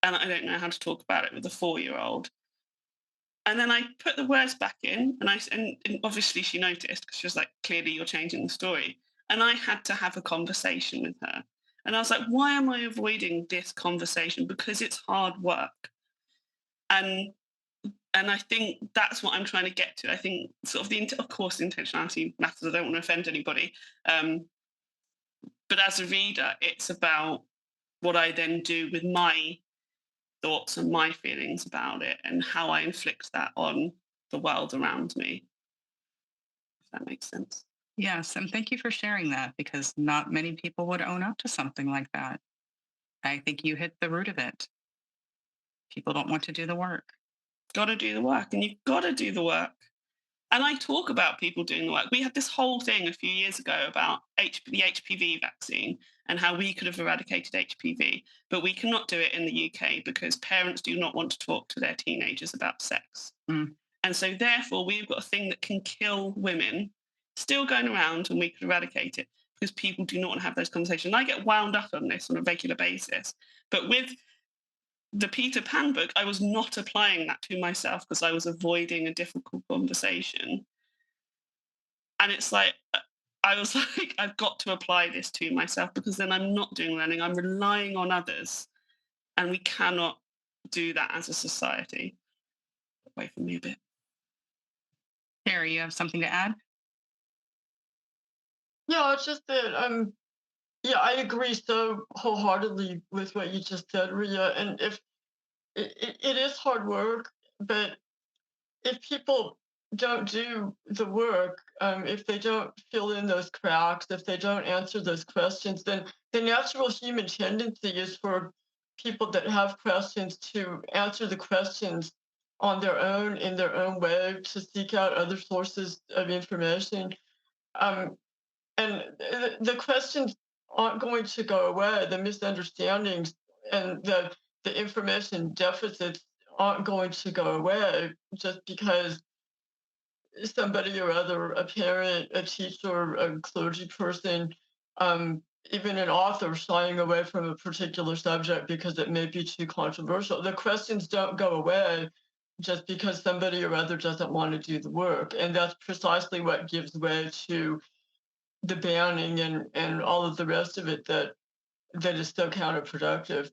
and I don't know how to talk about it with a 4-year-old. And then I put the words back in, and obviously she noticed because she was like, clearly you're changing the story. And I had to have a conversation with her. And I was like, why am I avoiding this conversation? Because it's hard work. And I think that's what I'm trying to get to. I think sort of of course, the intentionality matters. I don't want to offend anybody. But as a reader, it's about what I then do with my thoughts and my feelings about it and how I inflict that on the world around me. If that makes sense. Yes, and thank you for sharing that because not many people would own up to something like that. I think you hit the root of it. People don't want to do the work. Got to do the work, and you've got to do the work. And I talk about people doing the work. We had this whole thing a few years ago about the HPV vaccine and how we could have eradicated HPV, but we cannot do it in the UK because parents do not want to talk to their teenagers about sex. Mm. And so therefore we've got a thing that can kill women still going around, and we could eradicate it because people do not want to have those conversations. And I get wound up on this on a regular basis. But with the Peter Pan book, I was not applying that to myself because I was avoiding a difficult conversation. And it's like, I was like, I've got to apply this to myself because then I'm not doing learning, I'm relying on others. And we cannot do that as a society. Away from me a bit. Sherry, you have something to add? Yeah, it's just that yeah, I agree so wholeheartedly with what you just said, Ria. And if it is hard work, but if people don't do the work, if they don't fill in those cracks, if they don't answer those questions, then the natural human tendency is for people that have questions to answer the questions on their own, in their own way, to seek out other sources of information. Um, and the questions aren't going to go away. The misunderstandings and the information deficits aren't going to go away just because somebody or other, a parent, a teacher, a clergy person, um, even an author shying away from a particular subject because it may be too controversial. The questions don't go away just because somebody or other doesn't want to do the work. And that's precisely what gives way to the banning and all of the rest of it that is so counterproductive.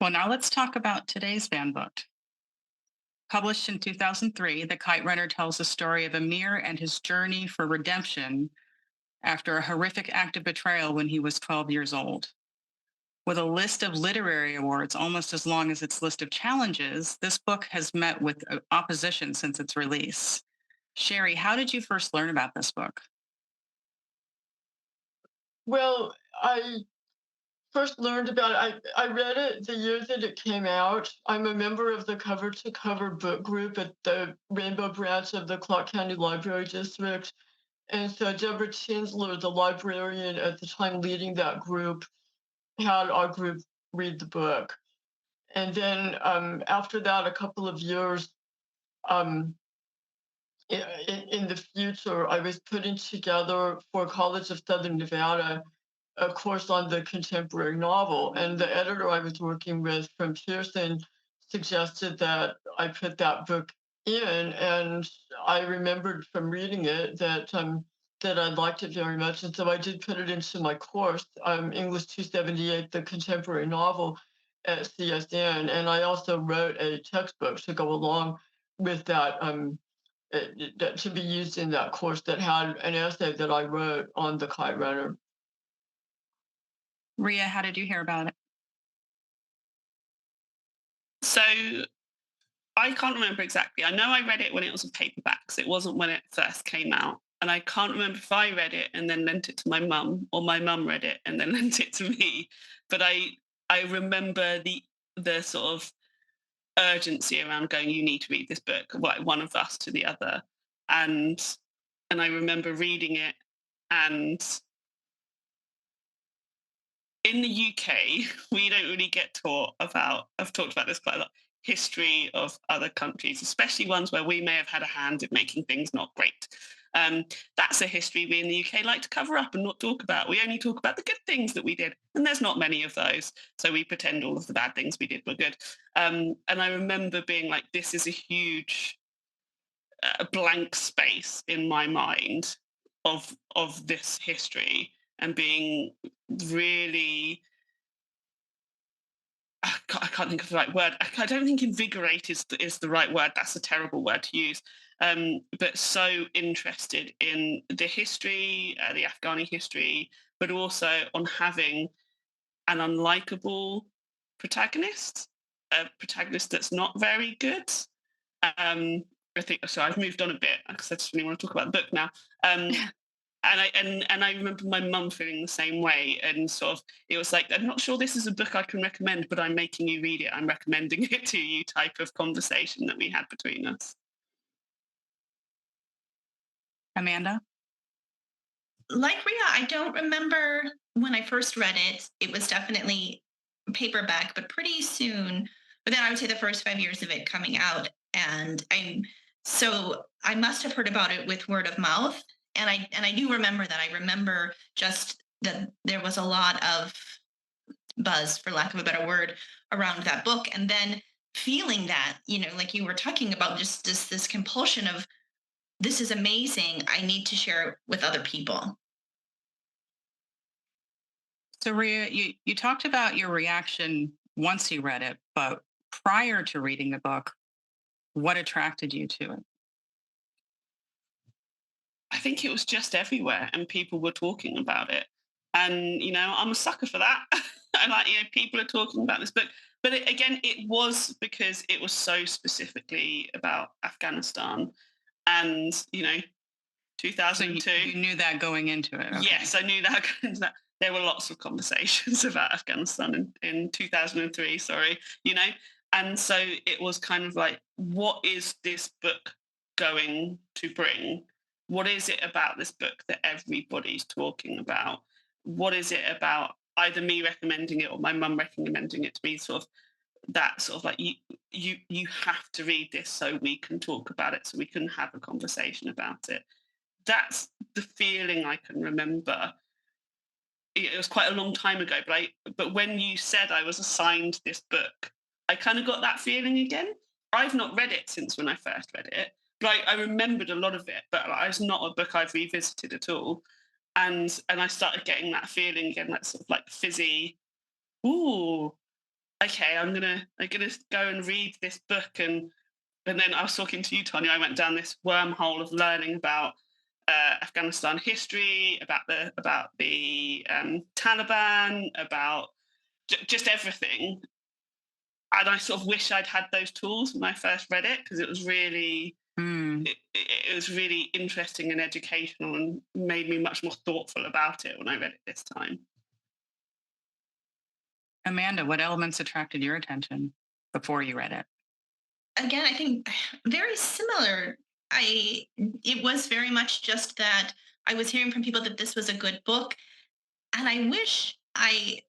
Well, now let's talk about today's banned book. Published in 2003, The Kite Runner tells the story of Amir and his journey for redemption after a horrific act of betrayal when he was 12 years old. With a list of literary awards almost as long as its list of challenges, this book has met with opposition since its release. Sherry, how did you first learn about this book? Well, I first learned about it. I read it the year that it came out. I'm a member of the Cover to Cover book group at the Rainbow branch of the Clark County Library District. And so Deborah Tinsler, the librarian at the time leading that group, had our group read the book. And then after that, a couple of years um, in the future, I was putting together for College of Southern Nevada a course on the contemporary novel. And the editor I was working with from Pearson suggested that I put that book in. And I remembered from reading it that I liked it very much. And so I did put it into my course, English 278, the contemporary novel at CSN. And I also wrote a textbook to go along with that. That to be used in that course that had an essay that I wrote on the Kite Runner. Ria, how did you hear about it? So I can't remember exactly. I know I read it when it was a paperback, so it wasn't when it first came out. And I can't remember if I read it and then lent it to my mum, or my mum read it and then lent it to me. But I remember the sort of urgency around going, you need to read this book, like one of us to the other. And I remember reading it, and in the UK, we don't really get taught about, I've talked about this quite a lot, history of other countries, especially ones where we may have had a hand in making things not great. That's a history we in the UK like to cover up and not talk about. We only talk about the good things that we did, and there's not many of those. So we pretend all of the bad things we did were good. And I remember being like, this is a huge blank space in my mind of this history, and being really, I can't think of the right word. I don't think invigorate is the right word. That's a terrible word to use. But so interested in the history, the Afghani history, but also on having an unlikable protagonist, a protagonist that's not very good. I think so. I've moved on a bit because I just really want to talk about the book now. Um, and I remember my mum feeling the same way, and sort of it was like, I'm not sure this is a book I can recommend, but I'm making you read it. I'm recommending it to you, type of conversation that we had between us. Amanda? Like Ria, I don't remember when I first read it. It was definitely paperback, but pretty soon. But then I would say the first 5 years of it coming out, and I must have heard about it with word of mouth, and I do remember that. I remember just that there was a lot of buzz, for lack of a better word, around that book, and then feeling that, like you were talking about, just this compulsion of, this is amazing, I need to share it with other people. So, Ria, you talked about your reaction once you read it, but prior to reading the book, What attracted you to it? I think it was just everywhere and people were talking about it. And, I'm a sucker for that. I like, people are talking about this book. But again, it was because it was so specifically about Afghanistan and, So 2002. you knew that going into it. Okay. Yes, I knew that. There were lots of conversations about Afghanistan in 2003, sorry, and so it was kind of like, what is this book going to bring? What is it about this book that everybody's talking about? What is it about either me recommending it or my mum recommending it to me, sort of that sort of like, you have to read this so we can talk about it, so we can have a conversation about it. That's the feeling I can remember. It was quite a long time ago, but when you said I was assigned this book, I kind of got that feeling again. I've not read it since when I first read it, but I remembered a lot of it. But it's not a book I've revisited at all, and I started getting that feeling again, that sort of like fizzy. Ooh, okay, I'm gonna go and read this book, and then I was talking to you, Tonya. I went down this wormhole of learning about Afghanistan history, about the Taliban, about just everything. And I sort of wish I'd had those tools when I first read it, because it was really Mm. it was really interesting and educational and made me much more thoughtful about it when I read it this time. Amanda, what elements attracted your attention before you read it? Again, I think very similar. I It was very much just that I was hearing from people that this was a good book, and I wish I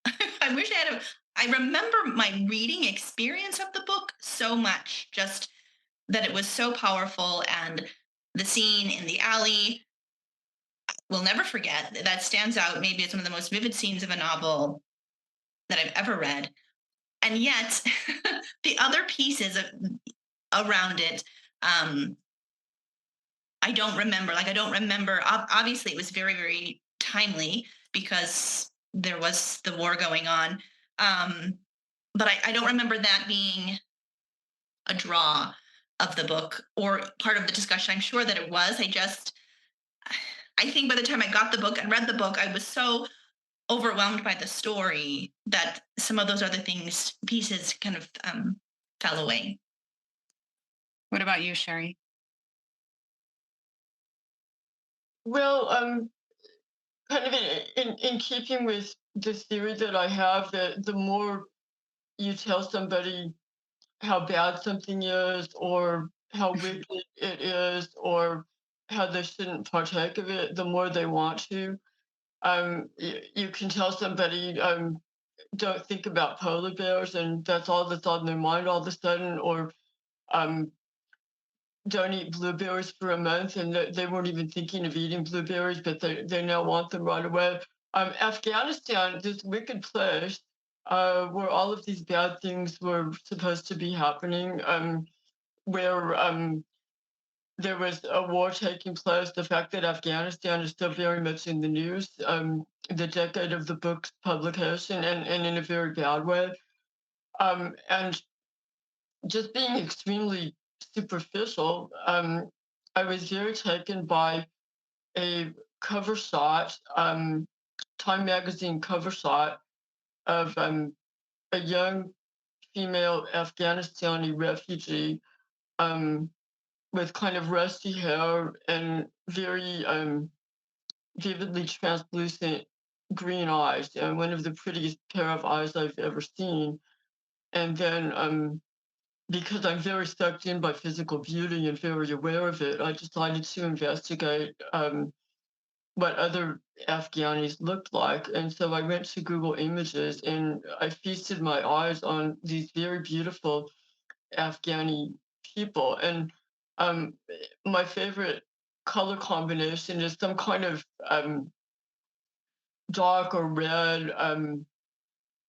had a. I remember my reading experience of the book so much, just that it was so powerful, and the scene in the alley, we'll never forget. That stands out. Maybe it's one of the most vivid scenes of a novel that I've ever read. And yet, the other pieces around it, um, I don't remember. Like, I don't remember. Obviously, it was very, very timely because there was the war going on. Um, but I don't remember that being a draw of the book or part of the discussion. I'm sure that it was. I think by the time I got the book and read the book, I was so overwhelmed by the story that some of those other pieces kind of fell away. What about you, Sherry? Well, kind of in keeping with the theory that I have, that the more you tell somebody how bad something is, or how wicked it is, or how they shouldn't partake of it, the more they want to. You can tell somebody, don't think about polar bears, and that's all that's on their mind all of a sudden, or um, don't eat blueberries for a month, and they weren't even thinking of eating blueberries, but they now want them right away. Afghanistan, this wicked place, where all of these bad things were supposed to be happening, where there was a war taking place, the fact that Afghanistan is still very much in the news, the decade of the book's publication, and in a very bad way. And just being extremely superficial, I was very taken by a cover shot, Time magazine cover shot of a young female Afghanistani refugee, um, with kind of rusty hair and very vividly translucent green eyes, and one of the prettiest pair of eyes I've ever seen. And then because I'm very sucked in by physical beauty and very aware of it, I decided to investigate what other Afghanis looked like. And so I went to Google Images and I feasted my eyes on these very beautiful Afghani people. And um, my favorite color combination is some kind of dark or red.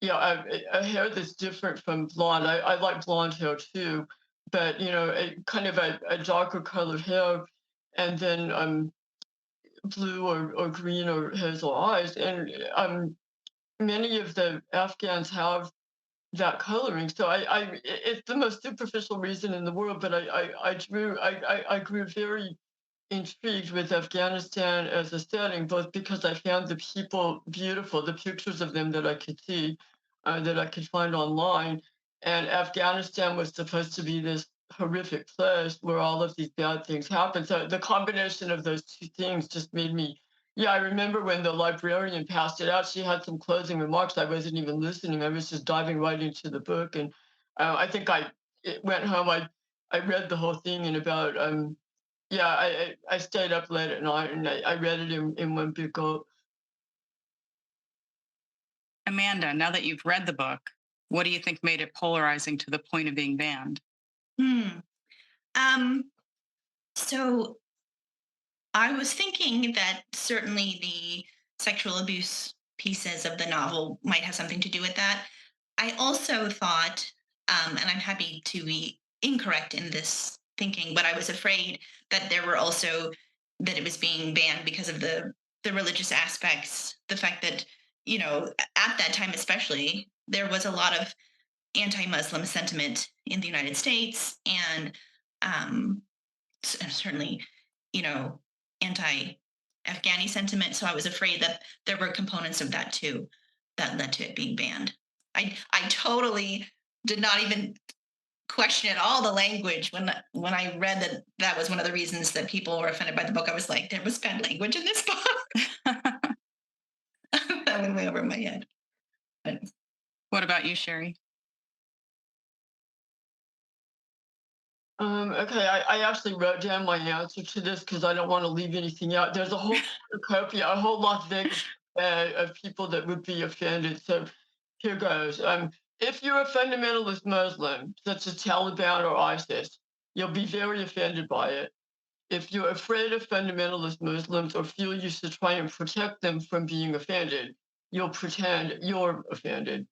Yeah, a hair that's different from blonde. I like blonde hair too, but kind of a darker colored hair, and then blue or green or hazel eyes. And many of the Afghans have that coloring. So it's the most superficial reason in the world, but I grew very intrigued with Afghanistan as a setting, both because I found the people beautiful, the pictures of them that I could see, that I could find online. And Afghanistan was supposed to be this horrific place where all of these bad things happen. So the combination of those two things just made me, yeah, I remember when the librarian passed it out, she had some closing remarks. I wasn't even listening. I was just diving right into the book. And I think went home, I read the whole thing in about, yeah, I stayed up late at night and I read it in one big go. Amanda, now that you've read the book, what do you think made it polarizing to the point of being banned? Hmm. Um, so I was thinking that certainly the sexual abuse pieces of the novel might have something to do with that. I also thought, and I'm happy to be incorrect in this thinking, but I was afraid that there were also that it was being banned because of the religious aspects, the fact that, at that time especially, there was a lot of anti-Muslim sentiment in the United States, and um, certainly, you know, anti-Afghani sentiment. So I was afraid that there were components of that too that led to it being banned. I totally did not even question at all the language when I read that that was one of the reasons that people were offended by the book. I was like, there was bad language in this book. That went way over my head. But What about you, Sherry? Okay, I actually wrote down my answer to this because I don't want to leave anything out. There's a whole cornucopia, a whole Las Vegas of people that would be offended. So here goes. If you're a fundamentalist Muslim, such as Taliban or ISIS, you'll be very offended by it. If you're afraid of fundamentalist Muslims or feel you should try and protect them from being offended, you'll pretend you're offended.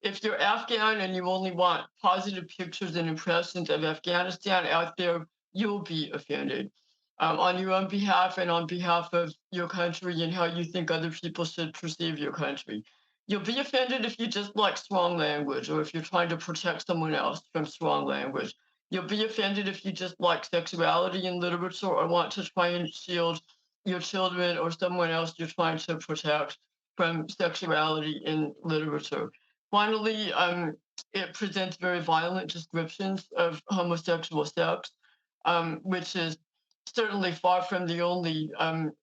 If you're Afghan and you only want positive pictures and impressions of Afghanistan out there, you'll be offended on your own behalf and on behalf of your country and how you think other people should perceive your country. You'll be offended if you just like strong language or if you're trying to protect someone else from strong language. You'll be offended if you just like sexuality in literature or want to try and shield your children or someone else you're trying to protect from sexuality in literature. Finally, it presents very violent descriptions of homosexual sex, which is certainly far from the only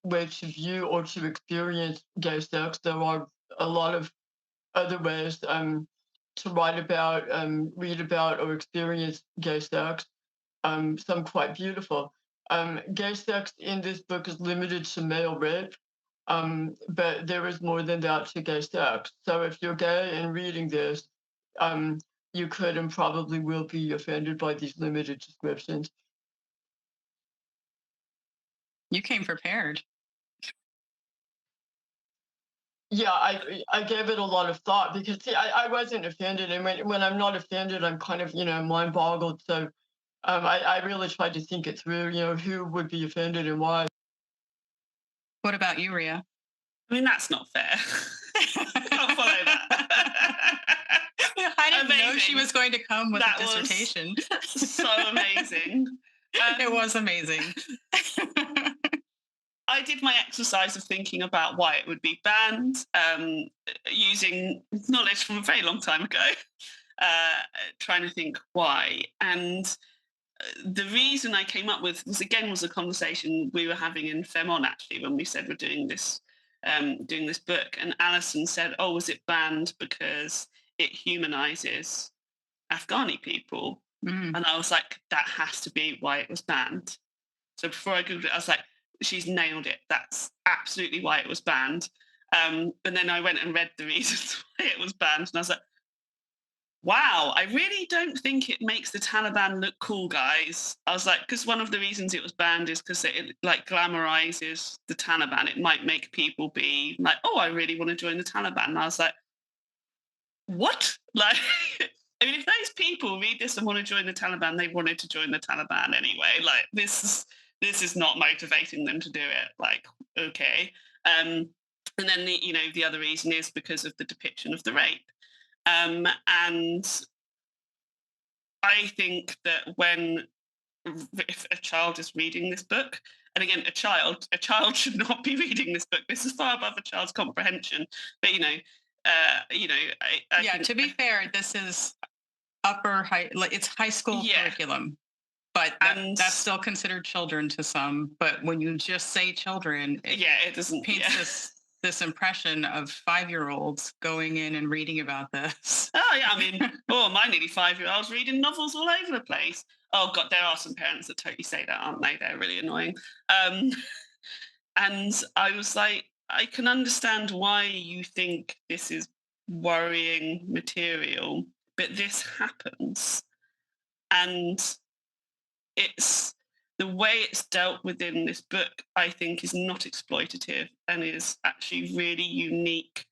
way to view or to experience gay sex. There are a lot of other ways to write about, read about, or experience gay sex, some quite beautiful. Gay sex in this book is limited to male rape, but there is more than that to gay sex. So if you're gay and reading this, um, you could and probably will be offended by these limited descriptions. You came prepared. Yeah, I gave it a lot of thought because see, I wasn't offended, and when I'm not offended, I'm kind of mind boggled. So I really tried to think it through. Who would be offended and why. What about you, Ria? I mean, that's not fair. I can't follow that. I didn't know she Amazing. was going to come with That a was dissertation. So amazing. It was amazing. I did my exercise of thinking about why it would be banned, using knowledge from a very long time ago, trying to think why. And the reason I came up with was a conversation we were having in Femon actually when we said we're doing this book, and Alison said, "Oh, was it banned because it humanizes Afghani people?" Mm. And I was like, "That has to be why it was banned." So before I googled it, I was like, "She's nailed it. That's absolutely why it was banned." And then I went and read the reasons why it was banned, and I was like, wow, I really don't think it makes the Taliban look cool, guys. I was like, because one of the reasons it was banned is because it like glamorizes the Taliban. It might make people be like, oh, I really want to join the Taliban. And I was like, what? Like, I mean, if those people read this and want to join the Taliban, they wanted to join the Taliban anyway. Like, this is not motivating them to do it. Like, okay. And then the other reason is because of the depiction of the rape. And I think that if a child is reading this book, and again, a child should not be reading this book. This is far above a child's comprehension. But I Yeah, think, to be fair, this is upper high, like it's high school Yeah. curriculum, but And- that's still considered children to some. But when you just say children, it it doesn't. paints this impression of 5-year-olds going in and reading about this. Oh yeah, I mean, my nearly 5-year-old's reading novels all over the place. Oh God, there are some parents that totally say that, aren't they? They're really annoying. And I was like, I can understand why you think this is worrying material, but this happens. And it's the way it's dealt with in this book, I think, is not exploitative and is actually really unique.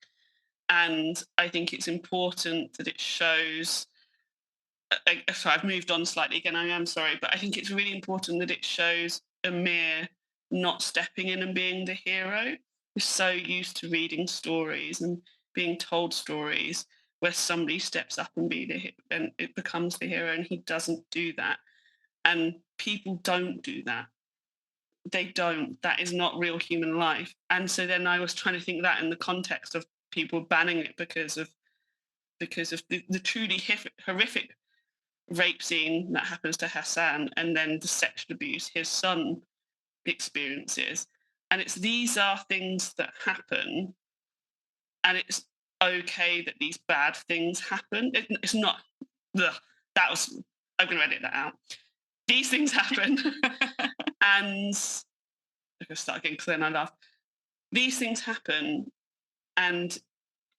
And I think it's important that it shows. Sorry, I've moved on slightly again. I am sorry, but I think it's really important that it shows Amir not stepping in and being the hero. We're so used to reading stories and being told stories where somebody steps up and and it becomes the hero, and he doesn't do that. And people don't do that. They don't. That is not real human life. And so then I was trying to think that in the context of people banning it because of the truly horrific rape scene that happens to Hassan, and then the sexual abuse his son experiences. And these are things that happen, and it's okay that these bad things happen. It's not. Ugh, I'm going to edit that out. These things happen, and I'm going to start again because then I laugh. These things happen, and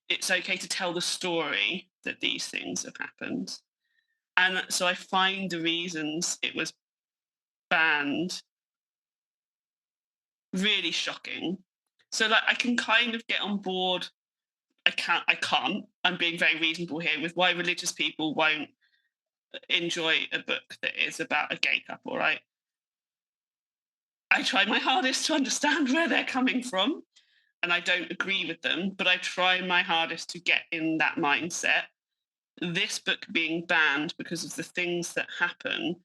it's okay to tell the story that these things have happened. And so I find the reasons it was banned really shocking. So like I can kind of get on board. I can't. I'm being very reasonable here with why religious people won't enjoy a book that is about a gay couple, right? I try my hardest to understand where they're coming from, and I don't agree with them, but I try my hardest to get in that mindset. This book being banned because of the things that happen,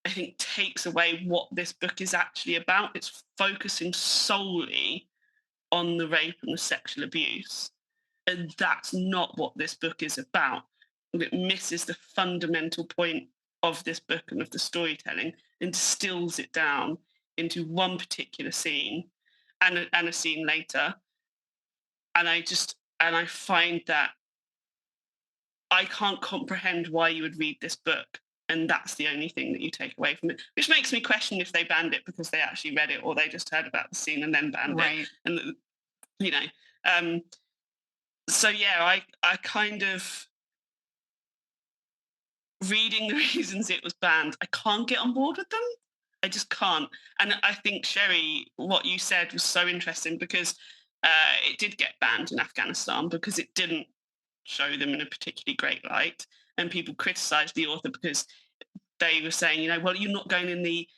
I think takes away what this book is actually about. It's focusing solely on the rape and the sexual abuse. And that's not what this book is about. It misses the fundamental point of this book and of the storytelling and distills it down into one particular scene and a scene later. And I find that I can't comprehend why you would read this book, and that's the only thing that you take away from it, which makes me question if they banned it because they actually read it or they just heard about the scene and then banned it. And so yeah, I kind of, reading the reasons it was banned, I can't get on board with them. I just can't. And I think, Sherry, what you said was so interesting because it did get banned in Afghanistan because it didn't show them in a particularly great light, and people criticized the author because they were saying, well, you're not going in the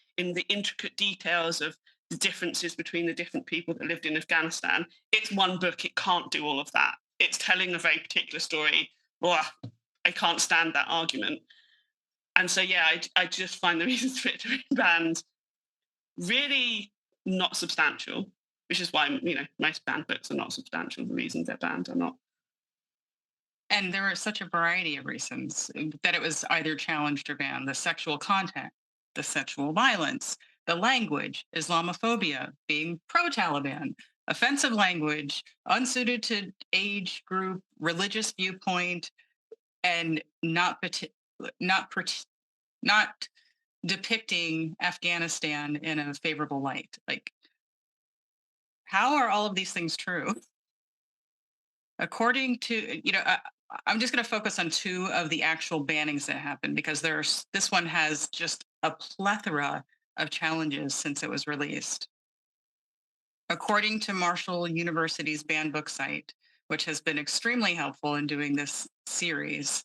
intricate details of the differences between the different people that lived in Afghanistan. It's one book, it can't do all of that. It's telling a very particular story. Well, I can't stand that argument. And so yeah, I just find the reasons for it to be banned really not substantial, which is why most banned books are not substantial. The reasons they're banned are not. And there are such a variety of reasons that it was either challenged or banned: the sexual content, the sexual violence, the language, Islamophobia, being pro-Taliban, offensive language, unsuited to age group, religious viewpoint, and not depicting Afghanistan in a favorable light. Like, how are all of these things true? According to, I'm just going to focus on two of the actual bannings that happened because this one has just a plethora of challenges since it was released. According to Marshall University's banned book site, which has been extremely helpful in doing this series,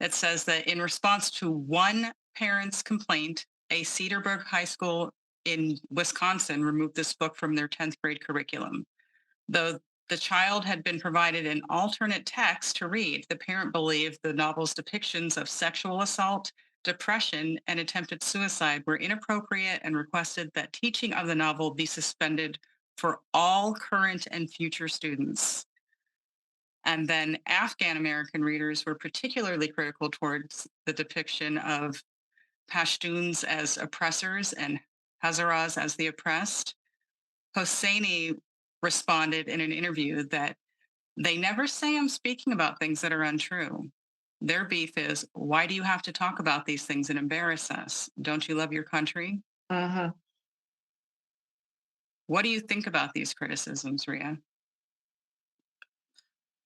it says that in response to one parent's complaint, a Cedarburg High School in Wisconsin removed this book from their 10th grade curriculum. Though The child had been provided an alternate text to read. The parent believed the novel's depictions of sexual assault, depression, and attempted suicide were inappropriate and requested that teaching of the novel be suspended for all current and future students. And then Afghan American readers were particularly critical towards the depiction of Pashtuns as oppressors and Hazaras as the oppressed. Hosseini responded in an interview that they never say I'm speaking about things that are untrue. Their beef is, why do you have to talk about these things and embarrass us? Don't you love your country? Mm-hmm. What do you think about these criticisms, Ria?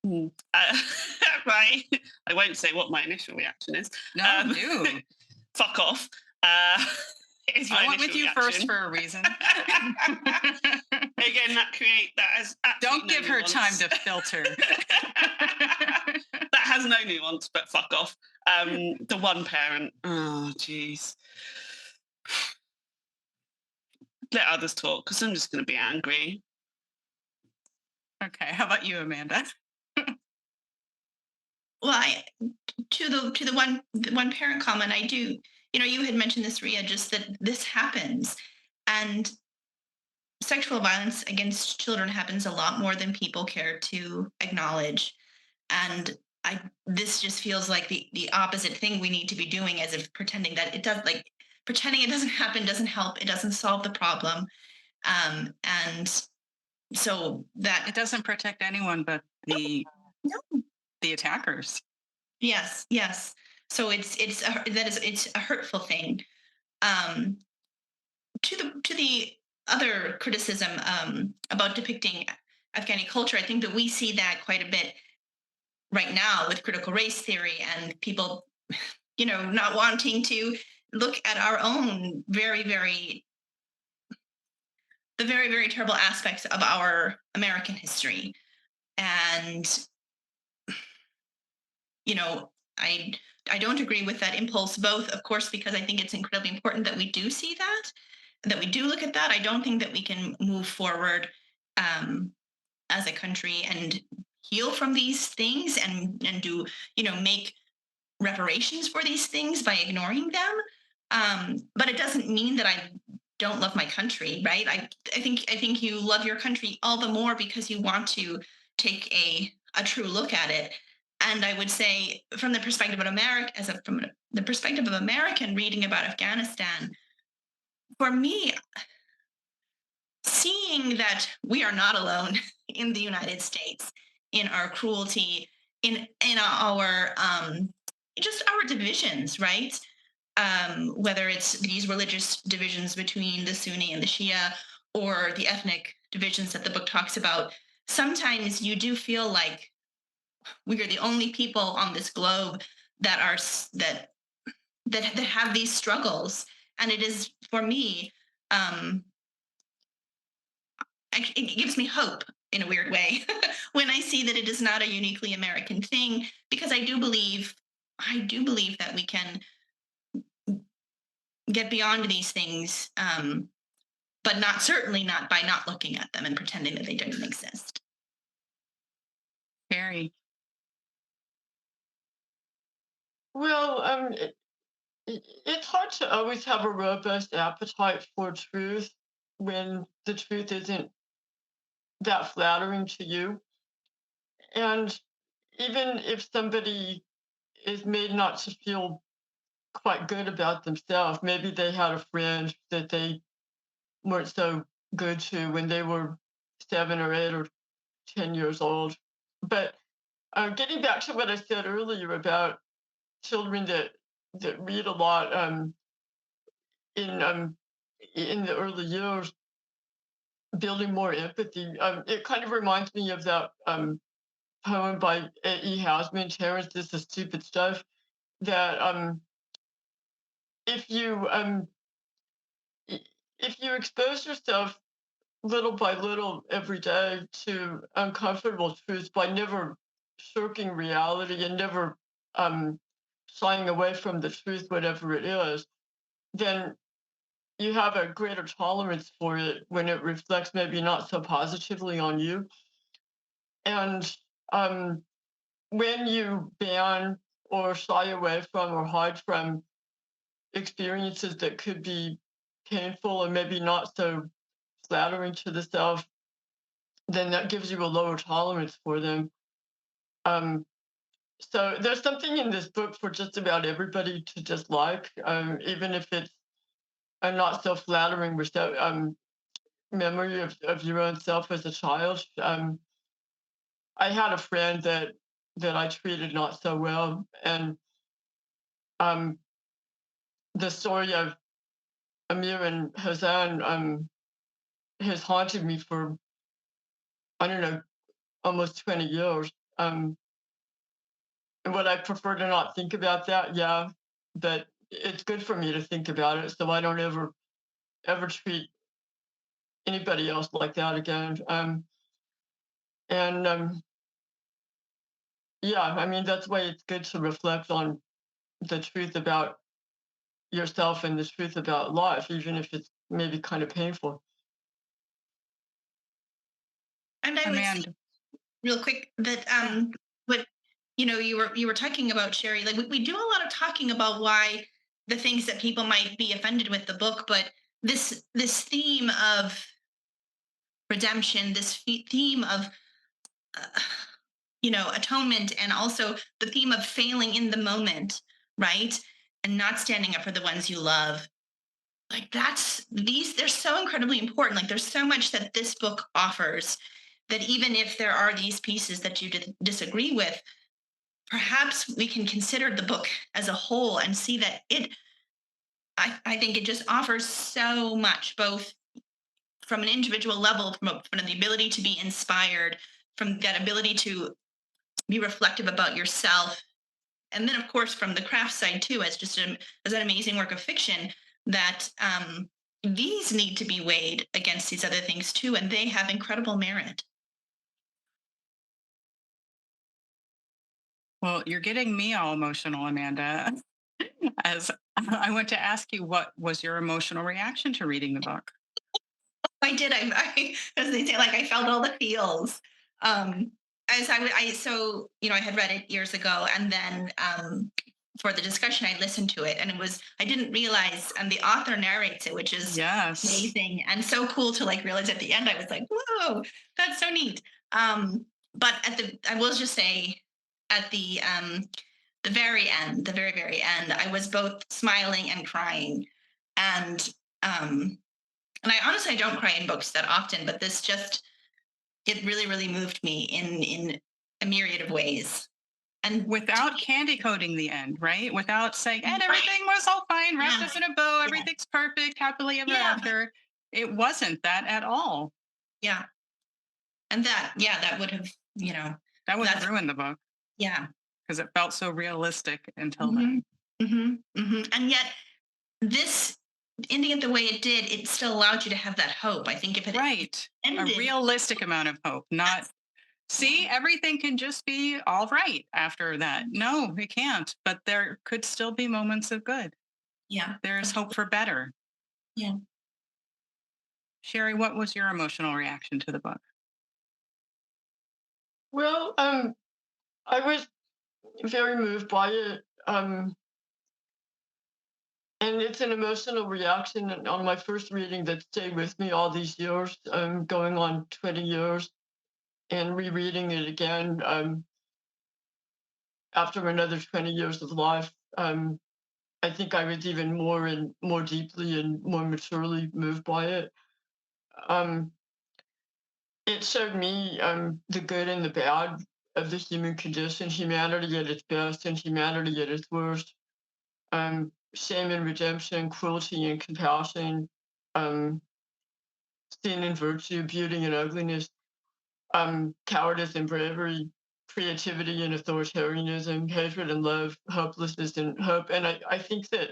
Right. I won't say what my initial reaction is. No, do. Fuck off. Is my I went with initial you first reaction. for a reason. Again, that has Don't absolutely give no her nuance. time to filter. That has no nuance, but fuck off. The one parent. Oh, jeez. Let others talk, because I'm just going to be angry. Okay, how about you, Amanda? Well, to the one parent comment, I do. You had mentioned this, Ria, just that this happens, and sexual violence against children happens a lot more than people care to acknowledge. And this just feels like the opposite thing we need to be doing, as if pretending that it does, like pretending it doesn't happen doesn't help. It doesn't solve the problem. And so that It doesn't protect anyone but the attackers. Yes. So it's a hurtful thing. To the other criticism about depicting Afghani culture, I think that we see that quite a bit right now with critical race theory and people, not wanting to look at our own very, very terrible aspects of our American history. And I don't agree with that impulse, both, of course, because I think it's incredibly important that we do see that we do look at that. I don't think that we can move forward as a country and heal from these things and do, make reparations for these things by ignoring them. But it doesn't mean that I don't love my country, right? I think you love your country all the more because you want to take a true look at it. And I would say, from the perspective of America, from the perspective of American reading about Afghanistan, for me, seeing that we are not alone in the United States in our cruelty, in our just our divisions, right? Whether it's these religious divisions between the Sunni and the Shia, or the ethnic divisions that the book talks about, sometimes you do feel like we are the only people on this globe that are that have these struggles. And it is, for me, it gives me hope in a weird way when I see that it is not a uniquely American thing, because I do believe that we can get beyond these things, but certainly not by not looking at them and pretending that they don't exist. Sherry. Well, it's hard to always have a robust appetite for truth when the truth isn't that flattering to you. And even if somebody is made not to feel quite good about themselves, maybe they had a friend that they weren't so good to when they were 7 or 8 or 10 years old. But getting back to what I said earlier about children that read a lot in the early years, building more empathy. It kind of reminds me of that poem by A.E. Housman, Terrence, This is Stupid Stuff, that if you if you expose yourself little by little every day to uncomfortable truths by never shirking reality and never um, shying away from the truth, whatever it is, then you have a greater tolerance for it when it reflects maybe not so positively on you. And um, when you ban or shy away from or hide from experiences that could be painful and maybe not so flattering to the self, then that gives you a lower tolerance for them. Um, so there's something in this book for just about everybody to dislike, even if it's a not so flattering memory of your own self as a child. I had a friend that I treated not so well, and um, the story of Amir and Hazan has haunted me for, I don't know, almost 20 years. And would I prefer to not think about that? Yeah, but it's good for me to think about it, so I don't ever treat anybody else like that again. And yeah, I mean that's why it's good to reflect on the truth about yourself and the truth about life, even if it's maybe kind of painful. And I would say Amanda. real quick that Yeah. what you were talking about, Sherry, like we do a lot of talking about why the things that people might be offended with the book, but this theme of redemption, this theme of uh, atonement, and also the theme of failing in the moment, right? And not standing up for the ones you love. Like they're so incredibly important. Like there's so much that this book offers that even if there are these pieces that you disagree with, perhaps we can consider the book as a whole and see that I think it just offers so much, both from an individual level, from the ability to be inspired, from that ability to be reflective about yourself, and then of course from the craft side too, as an amazing work of fiction that these need to be weighed against these other things too, and they have incredible merit. Well, you're getting me all emotional, Amanda, as I want to ask you, what was your emotional reaction to reading the book? I did. As they say, like I felt all the feels. As I so I had read it years ago, and then for the discussion, I listened to it, and I didn't realize, and the author narrates it, which is Yes. amazing and so cool to like realize at the end. I was like, whoa, that's so neat. But I will just say, at the very end, the very very end, I was both smiling and crying, and um I honestly don't cry in books that often, but this just it really really moved me in a myriad of ways. And Without candy coating the end, right? Without saying, and right, everything was all fine, wrapped yeah, us in a bow, yeah, everything's perfect, happily ever yeah, after. It wasn't that at all. yeah, and that would have That would have that's ruined the book yeah, because it felt so realistic until hmm then. and yet this ending it the way it did, it still allowed you to have that hope. I think if it Right. A ended, realistic amount of hope, not yeah, see, everything can just be all right after that. No, it can't. But there could still be moments of good. yeah, There's hope for better. yeah. Sherry, what was your emotional reaction to the book? Well, I was very moved by it. And it's an emotional reaction on my first reading that stayed with me all these years, going on 20 years, and rereading it again after another 20 years of life. I think I was even more deeply and more maturely moved by it. Um, it showed me the good and the bad of the human condition, humanity at its best and humanity at its worst. Shame and redemption, cruelty and compassion, um, sin and virtue, beauty and ugliness, cowardice and bravery, creativity and authoritarianism, hatred and love, hopelessness and hope. And I think that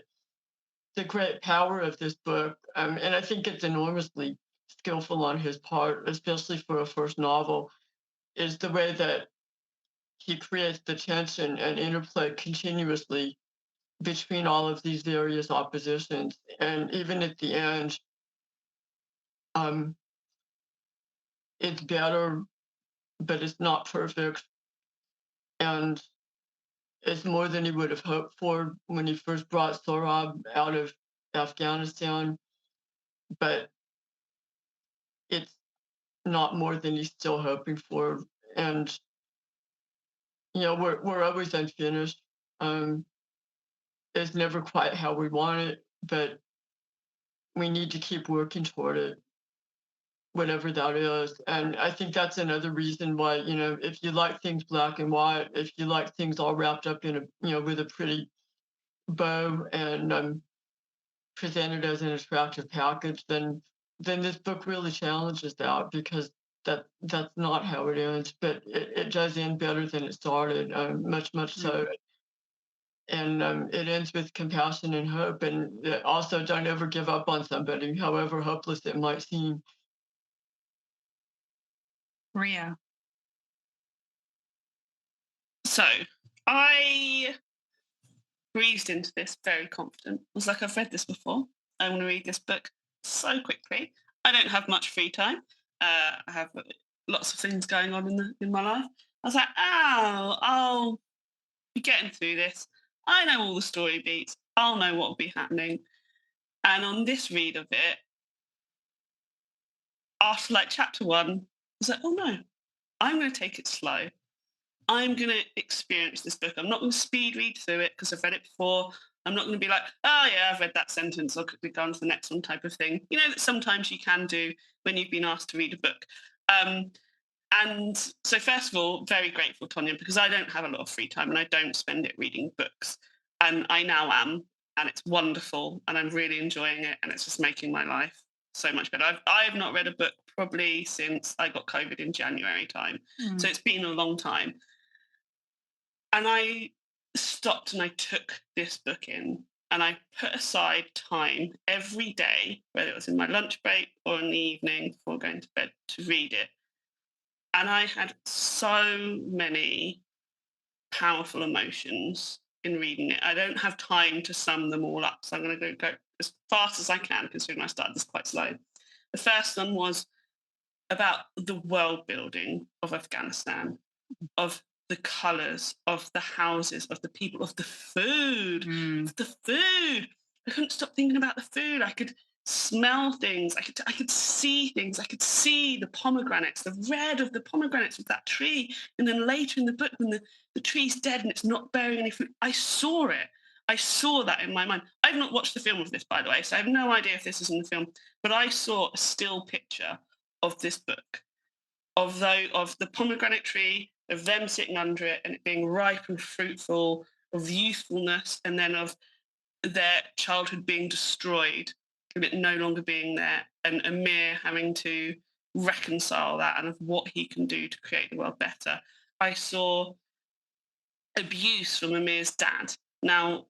the great power of this book, and I think it's enormously skillful on his part, especially for a first novel, is the way that he creates the tension and interplay continuously between all of these various oppositions. And even at the end, um, it's better but it's not perfect. And it's more than he would have hoped for when he first brought Sohrab out of Afghanistan, but it's not more than he's still hoping for. And we're always unfinished. It's never quite how we want it, but we need to keep working toward it, whatever that is. And I think that's another reason why, if you like things black and white, if you like things all wrapped up in with a pretty bow and presented as an attractive package, then this book really challenges that, because that's not how it ends, but it does end better than it started, much so. And it ends with compassion and hope, and also don't ever give up on somebody, however hopeless it might seem. Ria. So I breezed into this very confident. I was like, I've read this before. I want to read this book so quickly. I don't have much free time. I have lots of things going on in my life. I was like, oh, I'll be getting through this. I know all the story beats. I'll know what will be happening. And on this read of it, after like chapter 1, I was like, oh no, I'm going to take it slow. I'm going to experience this book. I'm not going to speed read through it because I've read it before. I'm not going to be like, oh yeah, I've read that sentence. I'll quickly go on to the next one type of thing. That sometimes you can do when you've been asked to read a book. And so first of all, very grateful, Tonya, because I don't have a lot of free time and I don't spend it reading books. And I now am, and it's wonderful and I'm really enjoying it. And it's just making my life so much better. I have not read a book probably since I got COVID in January time. So it's been a long time. And I stopped and I took this book in and I put aside time every day, whether it was in my lunch break or in the evening before going to bed, to read it. And I had so many powerful emotions in reading it. I don't have time to sum them all up, so I'm going to go as fast as I can, considering I started this quite slow. The first one was about the world building of Afghanistan, of the colours, of the houses, of the people, of the food, of the food. I couldn't stop thinking about the food. I could smell things. I could see things. I could see the pomegranates, the red of the pomegranates of that tree. And then later in the book, when the tree's dead and it's not bearing any fruit, I saw it. I saw that in my mind. I've not watched the film of this, by the way, so I have no idea if this is in the film, but I saw a still picture of this book, of the pomegranate tree, of them sitting under it and it being ripe and fruitful, of youthfulness, and then of their childhood being destroyed and it no longer being there, and Amir having to reconcile that and of what he can do to create the world better. I saw abuse from Amir's dad. Now,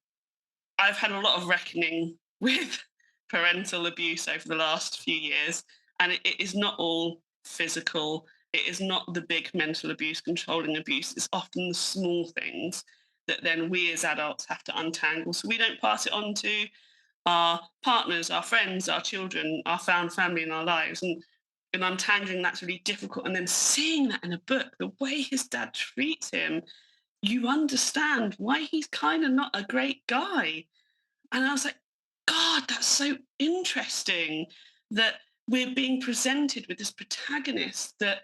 I've had a lot of reckoning with parental abuse over the last few years, and it is not all physical. It is not the big mental abuse, controlling abuse. It's often the small things that then we as adults have to untangle, so we don't pass it on to our partners, our friends, our children, our found family in our lives. And untangling that's really difficult. And then seeing that in a book, the way his dad treats him, you understand why he's kind of not a great guy. And I was like, God, that's so interesting that we're being presented with this protagonist that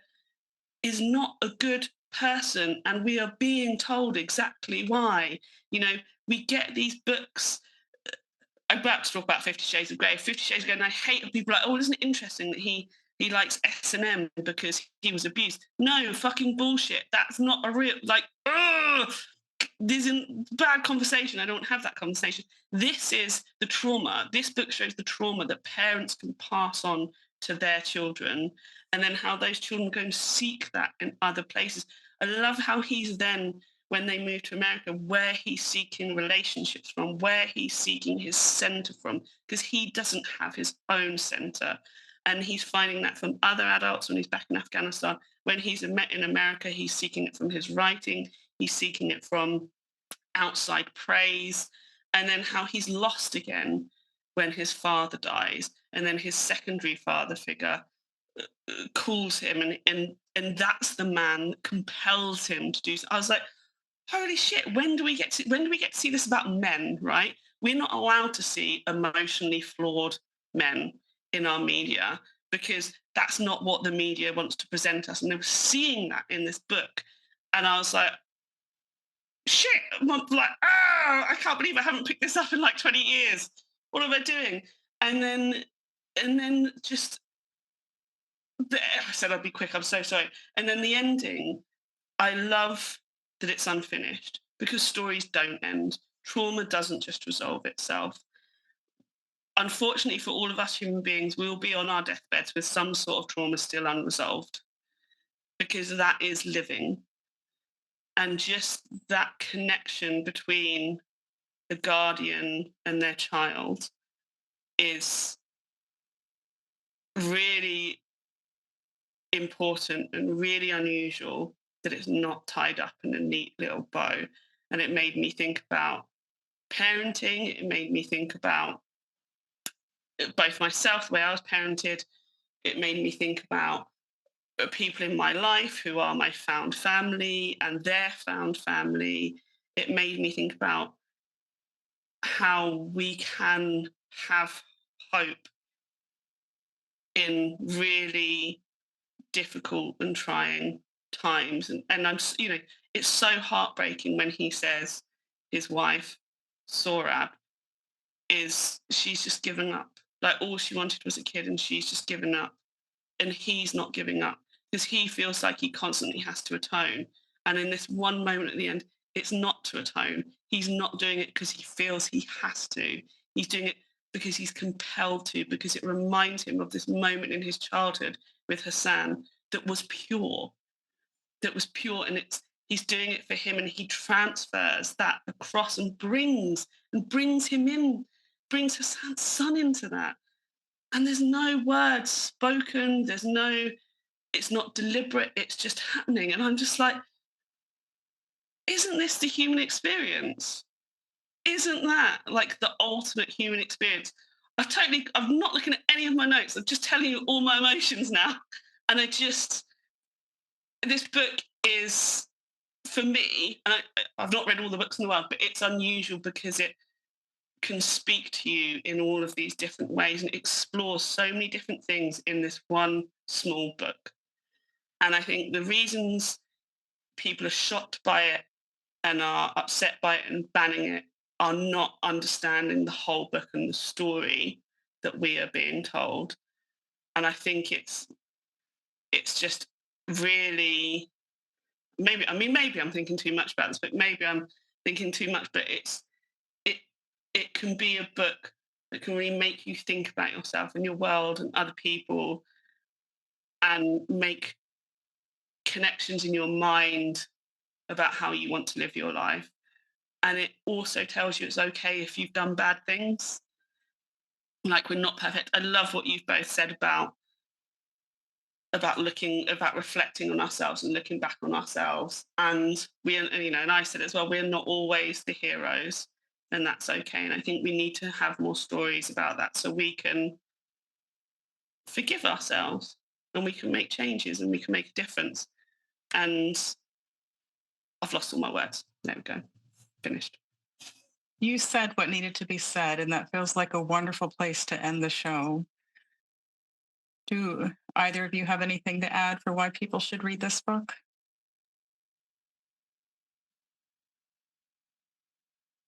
is not a good person, and we are being told exactly why. We get these books. I'm about to talk about 50 Shades of Grey. 50 Shades of Grey, and I hate when people are like, oh, isn't it interesting that he likes S&M because he was abused? No, fucking bullshit. That's not a real, this is bad conversation. I don't have that conversation. This is the trauma. This book shows the trauma that parents can pass on to their children, and then how those children go and seek that in other places. I love how he's then, when they move to America, where he's seeking relationships from, where he's seeking his center from, because he doesn't have his own center. And he's finding that from other adults when he's back in Afghanistan. When he's in America, he's seeking it from his writing. He's seeking it from outside praise. And then how he's lost again when his father dies. And then his secondary father figure calls him, and that's the man that compels him to do so. I was like, holy shit, when do we get to see this about men, right? We're not allowed to see emotionally flawed men in our media because that's not what the media wants to present us. And they were seeing that in this book. And I was like, shit, I'm like, oh, I can't believe I haven't picked this up in like 20 years. What am I doing? And then just I said I'd be quick, I'm so sorry. And then the ending, I love that it's unfinished because stories don't end. Trauma doesn't just resolve itself. Unfortunately, for all of us human beings, we'll be on our deathbeds with some sort of trauma still unresolved because that is living. And just that connection between the guardian and their child is really important and really unusual, that it's not tied up in a neat little bow. And it made me think about parenting. It made me think about both myself, the way I was parented. It made me think about people in my life who are my found family and their found family. It made me think about how we can have hope in really difficult and trying times. And it's so heartbreaking when he says his wife, Sorab, she's just given up. Like all she wanted was a kid and she's just given up. And he's not giving up because he feels like he constantly has to atone. And in this one moment at the end, it's not to atone. He's not doing it because he feels he has to. He's doing it because he's compelled to, because it reminds him of this moment in his childhood with Hassan that was pure, and he's doing it for him, and he transfers that across and brings him in, brings Hassan's son into that. And there's no words spoken, it's not deliberate, it's just happening. And I'm just like, isn't this the human experience? Isn't that like the ultimate human experience? I'm not looking at any of my notes. I'm just telling you all my emotions now. And this book is, for me, and I've not read all the books in the world, but it's unusual because it can speak to you in all of these different ways and explores so many different things in this one small book. And I think the reasons people are shocked by it and are upset by it and banning it are not understanding the whole book and the story that we are being told. And I think it's just really, maybe I'm thinking too much about this book. Maybe I'm thinking too much, but it can be a book that can really make you think about yourself and your world and other people and make connections in your mind about how you want to live your life. And it also tells you it's okay if you've done bad things. Like, we're not perfect. I love what you've both said about reflecting on ourselves and looking back on ourselves. And and I said as well, we're not always the heroes, and that's okay. And I think we need to have more stories about that so we can forgive ourselves and we can make changes and we can make a difference. And I've lost all my words. There we go. Finished. You said what needed to be said, and that feels like a wonderful place to end the show. Do either of you have anything to add for why people should read this book?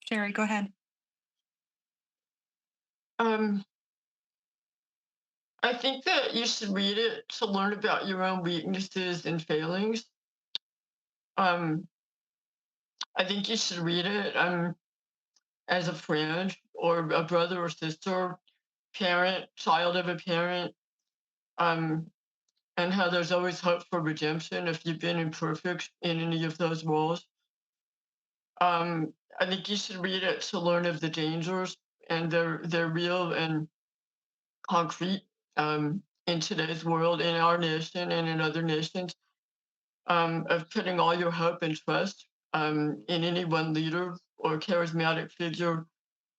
Sherry, go ahead. I think that you should read it to learn about your own weaknesses and failings. I think you should read it as a friend or a brother or sister, parent, child of a parent, and how there's always hope for redemption if you've been imperfect in any of those roles. I think you should read it to learn of the dangers, and they're real and concrete in today's world, in our nation and in other nations, of putting all your hope and trust in any one leader or charismatic figure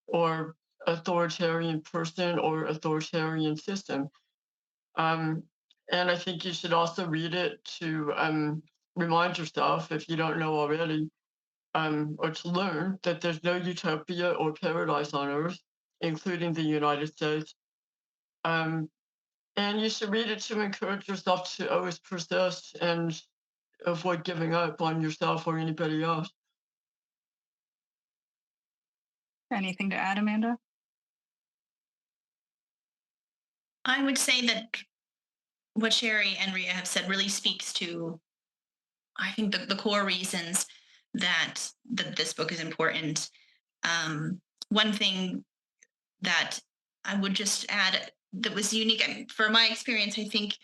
or authoritarian person or authoritarian system. And I think you should also read it to remind yourself, if you don't know already, or to learn that there's no utopia or paradise on Earth, including the United States. Um, and you should read it to encourage yourself to always persist and avoid giving up on yourself or anybody else. Anything to add, Amanda? I would say that what Sherry and Ria have said really speaks to, I think, the core reasons that this book is important. One thing that I would just add that was unique for my experience, I think,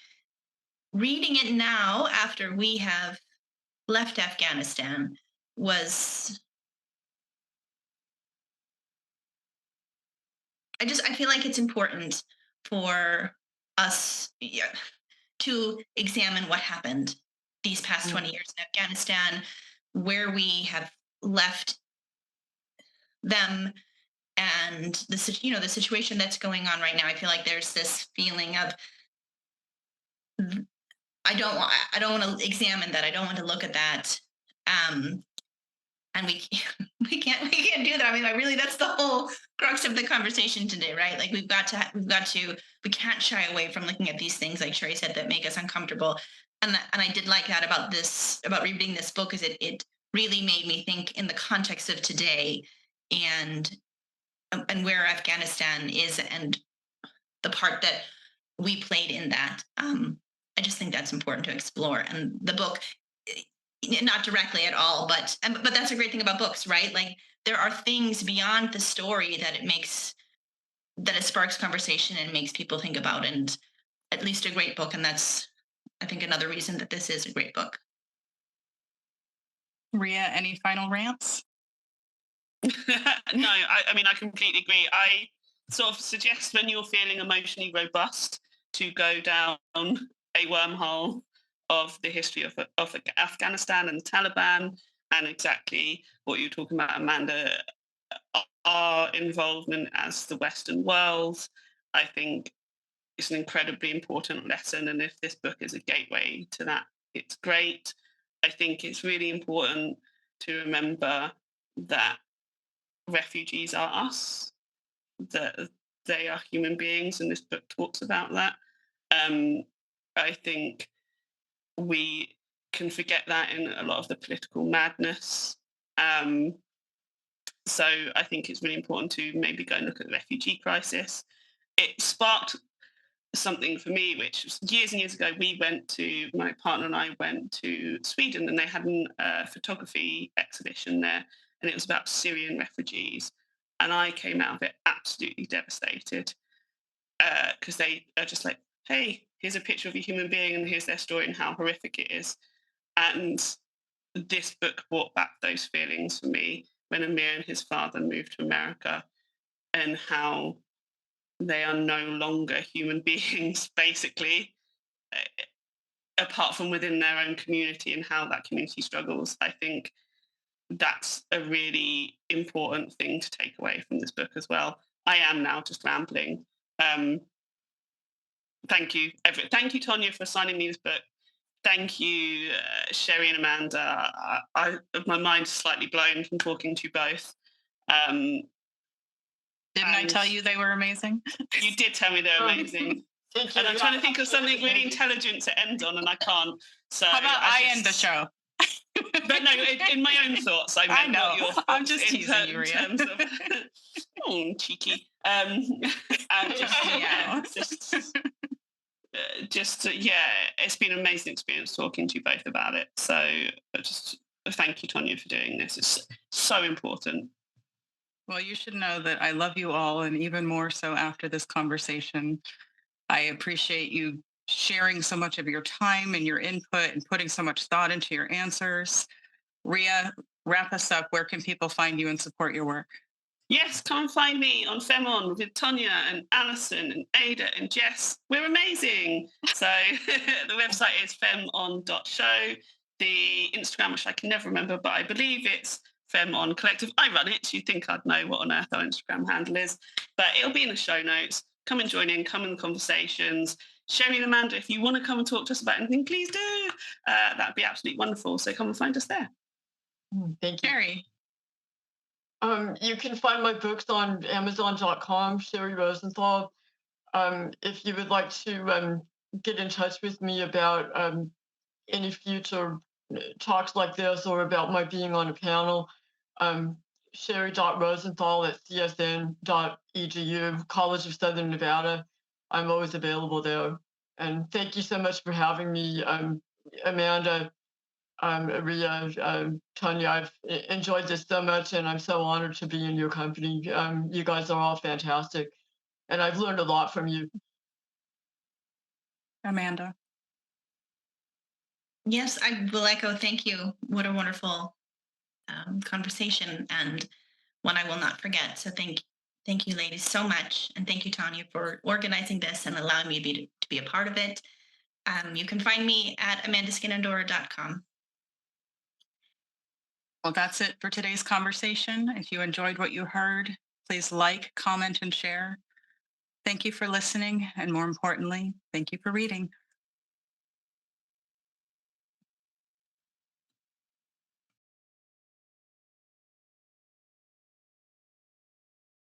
reading it now after we have left Afghanistan was, I feel like it's important for us, yeah, to examine what happened these past 20 years in Afghanistan, where we have left them, and the situation that's going on right now. I feel like there's this feeling of, I don't want to examine that. I don't want to look at that. And we we can't do that. I mean, that's the whole crux of the conversation today, right? Like we can't shy away from looking at these things, like Sherry said, that make us uncomfortable. And I did like that about reading this book, is it really made me think in the context of today, and where Afghanistan is, and the part that we played in that. I just think that's important to explore. And the book, not directly at all, but that's a great thing about books, right? Like, there are things beyond the story that it sparks conversation and makes people think about, and at least a great book. And that's, I think, another reason that this is a great book. Ria, any final rants? No, I mean, I completely agree. I sort of suggest, when you're feeling emotionally robust, to go down a wormhole of the history of Afghanistan and the Taliban, and exactly what you're talking about, Amanda, our involvement as the Western world. I think it's an incredibly important lesson, and if this book is a gateway to that, it's great. I think it's really important to remember that refugees are us, that they are human beings, and this book talks about that. I think we can forget that in a lot of the political madness. So I think it's really important to maybe go and look at the refugee crisis. It sparked something for me, which was years and years ago. My partner and I went to Sweden, and they had a photography exhibition there, and it was about Syrian refugees. And I came out of it absolutely devastated, because they are just like, hey, here's a picture of a human being, and here's their story and how horrific it is. And this book brought back those feelings for me when Amir and his father moved to America, and how they are no longer human beings, basically, apart from within their own community, and how that community struggles. I think that's a really important thing to take away from this book as well. I am now just rambling. Thank you, thank you, Tonya, for signing me this book. Thank you, Sherry and Amanda. My mind's slightly blown from talking to you both. Didn't I tell you they were amazing? You did tell me they were amazing. And I'm trying to think of something really intelligent to end on, and I can't. So how about I end the show? But no, in my own thoughts, I meant know. Not your thoughts. I'm just teasing you, Ria. In terms of, oh, cheeky. And it's been an amazing experience talking to you both about it. So just thank you, Tonya, for doing this. It's so important. Well, you should know that I love you all, and even more so after this conversation. I appreciate you sharing so much of your time and your input and putting so much thought into your answers. Ria, wrap us up. Where can people find you and support your work? Yes, come and find me on FemOn with Tonya and Alison and Ada and Jess. We're amazing. So the website is femon.show. The Instagram, which I can never remember, but I believe it's FemOn Collective. I run it, so you'd think I'd know what on earth our Instagram handle is. But it'll be in the show notes. Come and join in, come in the conversations. Sherry and Amanda, if you want to come and talk to us about anything, please do. That'd be absolutely wonderful. So come and find us there. Thank you. Sherry. You can find my books on Amazon.com, Sherry Rosenthal. If you would like to get in touch with me about any future talks like this or about my being on a panel, Sherry.Rosenthal at csn.edu, College of Southern Nevada. I'm always available there. And thank you so much for having me, Amanda, Ria, Tonya. I've enjoyed this so much, and I'm so honored to be in your company. You guys are all fantastic, and I've learned a lot from you. Amanda. Yes, I will echo. Thank you. What a wonderful conversation, and one I will not forget. So thank you, ladies, so much, and thank you, Tonya, for organizing this and allowing me to be a part of it. You can find me at amandaskenandore.com. Well, that's it for today's conversation. If you enjoyed what you heard, please like, comment, and share. Thank you for listening, and more importantly, thank you for reading.